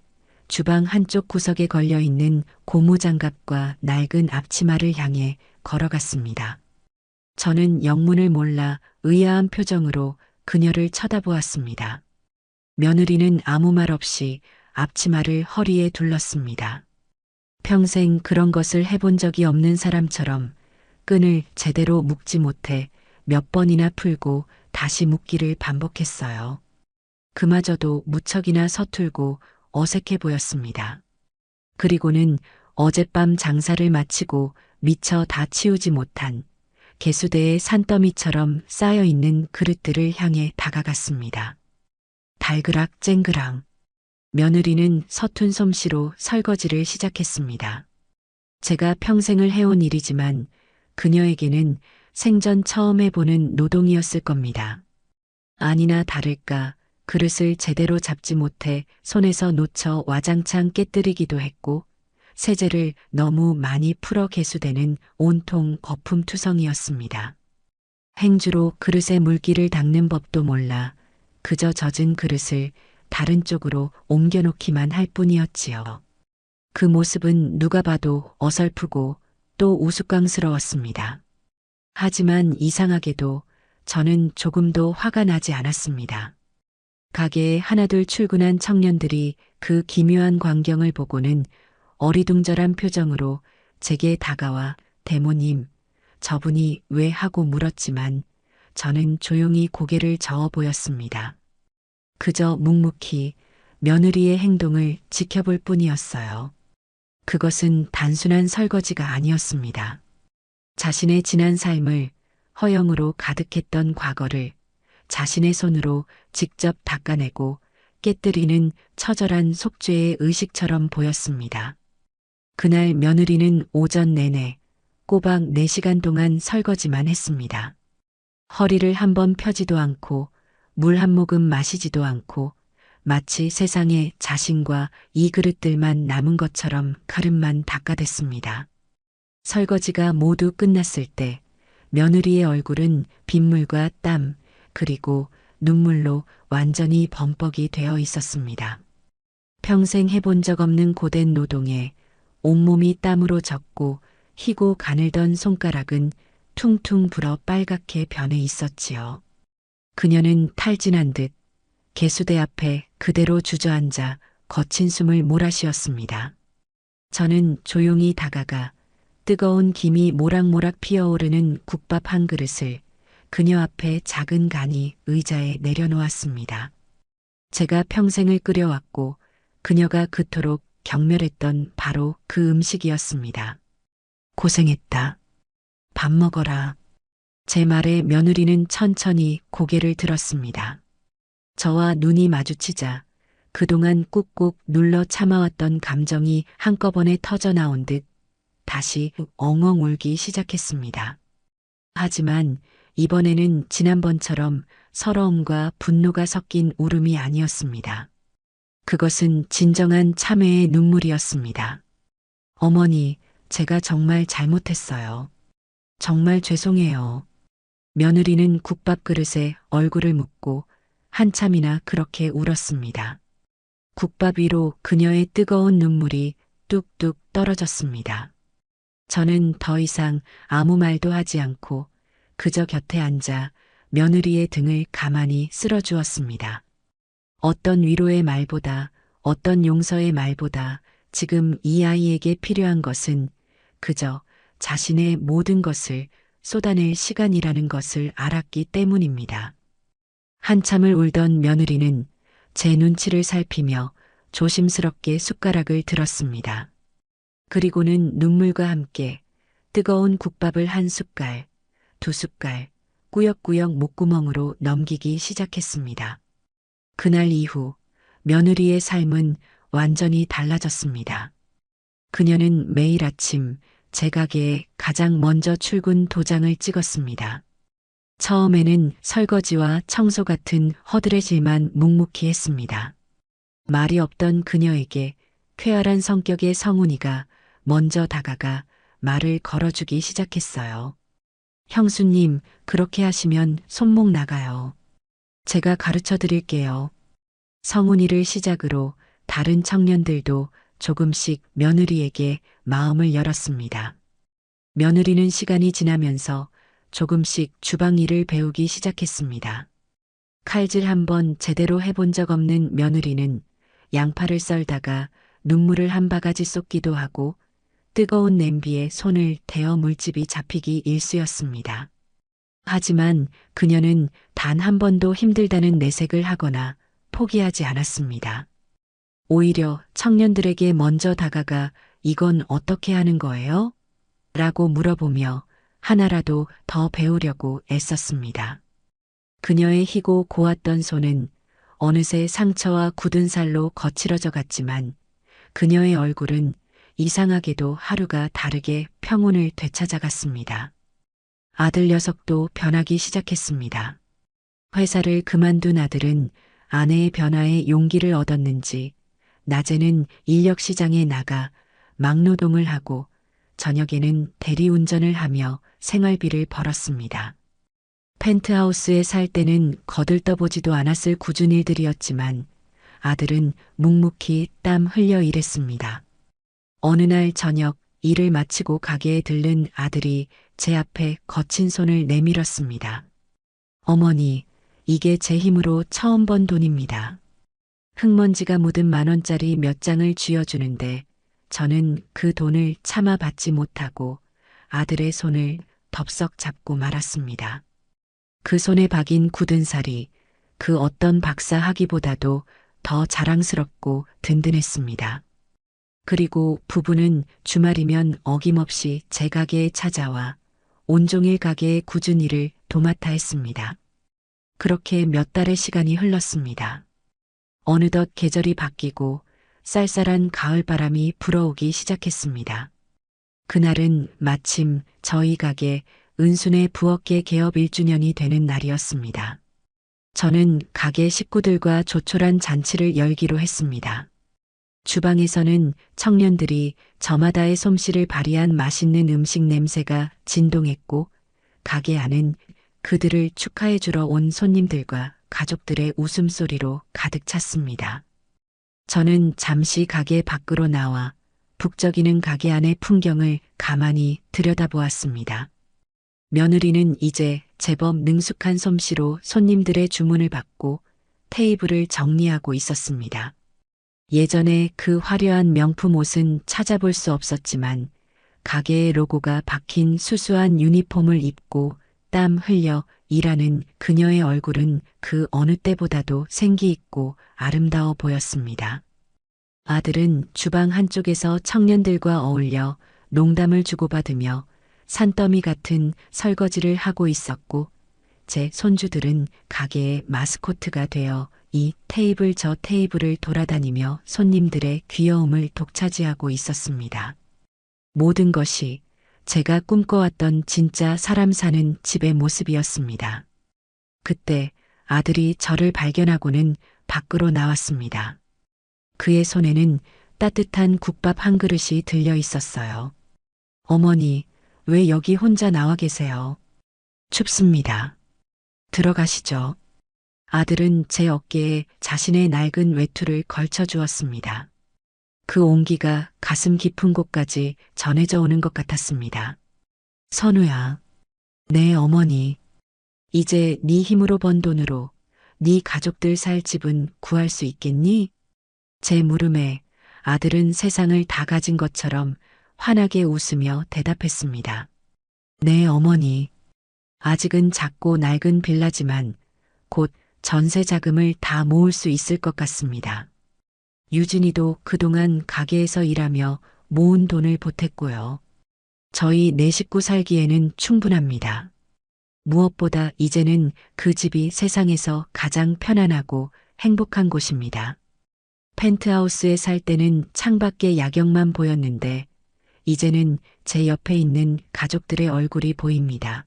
주방 한쪽 구석에 걸려 있는 고무장갑과 낡은 앞치마를 향해 걸어갔습니다. 저는 영문을 몰라 의아한 표정으로 그녀를 쳐다보았습니다. 며느리는 아무 말 없이 앞치마를 허리에 둘렀습니다. 평생 그런 것을 해본 적이 없는 사람처럼 끈을 제대로 묶지 못해 몇 번이나 풀고 다시 묶기를 반복했어요. 그마저도 무척이나 서툴고 어색해 보였습니다. 그리고는 어젯밤 장사를 마치고 미처 다 치우지 못한 개수대의 산더미처럼 쌓여있는 그릇들을 향해 다가갔습니다. 달그락 쨍그랑 며느리는 서툰 솜씨로 설거지를 시작했습니다. 제가 평생을 해온 일이지만 그녀에게는 생전 처음 해보는 노동이었을 겁니다. 아니나 다를까 그릇을 제대로 잡지 못해 손에서 놓쳐 와장창 깨뜨리기도 했고 세제를 너무 많이 풀어 개수대는 온통 거품투성이었습니다. 행주로 그릇에 물기를 닦는 법도 몰라 그저 젖은 그릇을 다른 쪽으로 옮겨놓기만 할 뿐이었지요. 그 모습은 누가 봐도 어설프고 또 우스꽝스러웠습니다. 하지만 이상하게도 저는 조금도 화가 나지 않았습니다. 가게에 하나둘 출근한 청년들이 그 기묘한 광경을 보고는 어리둥절한 표정으로 제게 다가와 대모님, 저분이 왜 하고 물었지만 저는 조용히 고개를 저어 보였습니다. 그저 묵묵히 며느리의 행동을 지켜볼 뿐이었어요. 그것은 단순한 설거지가 아니었습니다. 자신의 지난 삶을 허영으로 가득했던 과거를 자신의 손으로 직접 닦아내고 깨뜨리는 처절한 속죄의 의식처럼 보였습니다. 그날 며느리는 오전 내내 꼬박 4시간 동안 설거지만 했습니다. 허리를 한번 펴지도 않고 물 한 모금 마시지도 않고 마치 세상에 자신과 이 그릇들만 남은 것처럼 그릇만 닦아댔습니다. 설거지가 모두 끝났을 때 며느리의 얼굴은 빗물과 땀 그리고 눈물로 완전히 범벅이 되어 있었습니다. 평생 해본 적 없는 고된 노동에 온몸이 땀으로 젖고 희고 가늘던 손가락은 퉁퉁 불어 빨갛게 변해 있었지요. 그녀는 탈진한 듯 개수대 앞에 그대로 주저앉아 거친 숨을 몰아쉬었습니다. 저는 조용히 다가가 뜨거운 김이 모락모락 피어오르는 국밥 한 그릇을 그녀 앞에 작은 간이 의자에 내려놓았습니다. 제가 평생을 끓여왔고 그녀가 그토록 경멸했던 바로 그 음식이었습니다. 고생했다. 밥 먹어라. 제 말에 며느리는 천천히 고개를 들었습니다. 저와 눈이 마주치자 그동안 꾹꾹 눌러 참아왔던 감정이 한꺼번에 터져 나온 듯 다시 엉엉 울기 시작했습니다. 하지만 이번에는 지난번처럼 서러움과 분노가 섞인 울음이 아니었습니다. 그것은 진정한 참회의 눈물이었습니다. 어머니, 제가 정말 잘못했어요. 정말 죄송해요. 며느리는 국밥 그릇에 얼굴을 묻고 한참이나 그렇게 울었습니다. 국밥 위로 그녀의 뜨거운 눈물이 뚝뚝 떨어졌습니다. 저는 더 이상 아무 말도 하지 않고 그저 곁에 앉아 며느리의 등을 가만히 쓸어주었습니다. 어떤 위로의 말보다, 어떤 용서의 말보다 지금 이 아이에게 필요한 것은 그저 자신의 모든 것을 쏟아낼 시간이라는 것을 알았기 때문입니다. 한참을 울던 며느리는 제 눈치를 살피며 조심스럽게 숟가락을 들었습니다. 그리고는 눈물과 함께 뜨거운 국밥을 한 숟갈, 두 숟갈, 꾸역꾸역 목구멍으로 넘기기 시작했습니다. 그날 이후 며느리의 삶은 완전히 달라졌습니다. 그녀는 매일 아침 제 가게에 가장 먼저 출근 도장을 찍었습니다. 처음에는 설거지와 청소 같은 허들의 일만 묵묵히 했습니다. 말이 없던 그녀에게 쾌활한 성격의 성훈이가 먼저 다가가 말을 걸어주기 시작했어요. 형수님, 그렇게 하시면 손목 나가요. 제가 가르쳐 드릴게요. 성훈이를 시작으로 다른 청년들도 조금씩 며느리에게 마음을 열었습니다. 며느리는 시간이 지나면서 조금씩 주방 일을 배우기 시작했습니다. 칼질 한번 제대로 해본 적 없는 며느리는 양파를 썰다가 눈물을 한 바가지 쏟기도 하고 뜨거운 냄비에 손을 대어 물집이 잡히기 일쑤였습니다. 하지만 그녀는 단 한 번도 힘들다는 내색을 하거나 포기하지 않았습니다. 오히려 청년들에게 먼저 다가가 이건 어떻게 하는 거예요? 라고 물어보며 하나라도 더 배우려고 애썼습니다. 그녀의 희고 고왔던 손은 어느새 상처와 굳은 살로 거칠어져 갔지만 그녀의 얼굴은 이상하게도 하루가 다르게 평온을 되찾아갔습니다. 아들 녀석도 변하기 시작했습니다. 회사를 그만둔 아들은 아내의 변화에 용기를 얻었는지 낮에는 인력시장에 나가 막노동을 하고 저녁에는 대리운전을 하며 생활비를 벌었습니다. 펜트하우스에 살 때는 거들떠보지도 않았을 굳은 일들이었지만 아들은 묵묵히 땀 흘려 일했습니다. 어느 날 저녁 일을 마치고 가게에 들른 아들이 제 앞에 거친 손을 내밀었습니다. 어머니, 이게 제 힘으로 처음 번 돈입니다. 흙먼지가 묻은 10,000원짜리 몇 장을 쥐어주는데 저는 그 돈을 차마 받지 못하고 아들의 손을 덥석 잡고 말았습니다. 그 손에 박인 굳은 살이 그 어떤 박사하기보다도 더 자랑스럽고 든든했습니다. 그리고 부부는 주말이면 어김없이 제 가게에 찾아와 온종일 가게의 굳은 일을 도맡아 했습니다. 그렇게 몇 달의 시간이 흘렀습니다. 어느덧 계절이 바뀌고 쌀쌀한 가을바람이 불어오기 시작했습니다. 그날은 마침 저희 가게 은순의 부엌계 개업 1주년이 되는 날이었습니다. 저는 가게 식구들과 조촐한 잔치를 열기로 했습니다. 주방에서는 청년들이 저마다의 솜씨를 발휘한 맛있는 음식 냄새가 진동했고 가게 안은 그들을 축하해 주러 온 손님들과 가족들의 웃음소리로 가득 찼습니다. 저는 잠시 가게 밖으로 나와 북적이는 가게 안의 풍경을 가만히 들여다보았습니다. 며느리는 이제 제법 능숙한 솜씨로 손님들의 주문을 받고 테이블을 정리하고 있었습니다. 예전에 그 화려한 명품 옷은 찾아볼 수 없었지만 가게의 로고가 박힌 수수한 유니폼을 입고 땀 흘려 일하는 그녀의 얼굴은 그 어느 때보다도 생기 있고 아름다워 보였습니다. 아들은 주방 한쪽에서 청년들과 어울려 농담을 주고받으며 산더미 같은 설거지를 하고 있었고 제 손주들은 가게의 마스코트가 되어 이 테이블 저 테이블을 돌아다니며 손님들의 귀여움을 독차지하고 있었습니다. 모든 것이 제가 꿈꿔왔던 진짜 사람 사는 집의 모습이었습니다. 그때 아들이 저를 발견하고는 밖으로 나왔습니다. 그의 손에는 따뜻한 국밥 한 그릇이 들려 있었어요. 어머니, 왜 여기 혼자 나와 계세요? 춥습니다. 들어가시죠. 아들은 제 어깨에 자신의 낡은 외투를 걸쳐 주었습니다. 그 온기가 가슴 깊은 곳까지 전해져 오는 것 같았습니다. 선우야, 네 어머니, 이제 네 힘으로 번 돈으로 네 가족들 살 집은 구할 수 있겠니? 제 물음에 아들은 세상을 다 가진 것처럼 환하게 웃으며 대답했습니다. 네 어머니, 아직은 작고 낡은 빌라지만 곧 전세 자금을 다 모을 수 있을 것 같습니다. 유진이도 그동안 가게에서 일하며 모은 돈을 보탰고요. 저희 네 식구 살기에는 충분합니다. 무엇보다 이제는 그 집이 세상에서 가장 편안하고 행복한 곳입니다. 펜트하우스에 살 때는 창밖의 야경만 보였는데 이제는 제 옆에 있는 가족들의 얼굴이 보입니다.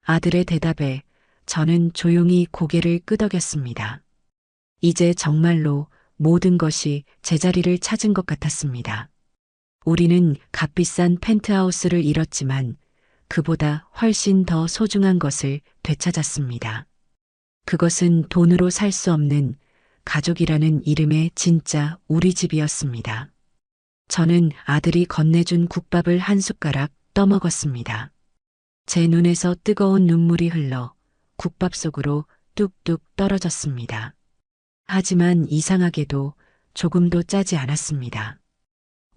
아들의 대답에 저는 조용히 고개를 끄덕였습니다. 이제 정말로 모든 것이 제자리를 찾은 것 같았습니다. 우리는 값비싼 펜트하우스를 잃었지만 그보다 훨씬 더 소중한 것을 되찾았습니다. 그것은 돈으로 살 수 없는 가족이라는 이름의 진짜 우리 집이었습니다. 저는 아들이 건네준 국밥을 한 숟가락 떠먹었습니다. 제 눈에서 뜨거운 눈물이 흘러 국밥 속으로 뚝뚝 떨어졌습니다. 하지만 이상하게도 조금도 짜지 않았습니다.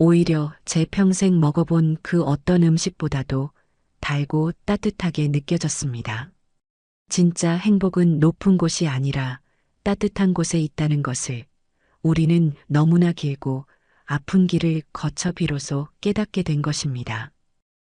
오히려 제 평생 먹어본 그 어떤 음식보다도 달고 따뜻하게 느껴졌습니다. 진짜 행복은 높은 곳이 아니라 따뜻한 곳에 있다는 것을 우리는 너무나 길고 아픈 길을 거쳐 비로소 깨닫게 된 것입니다.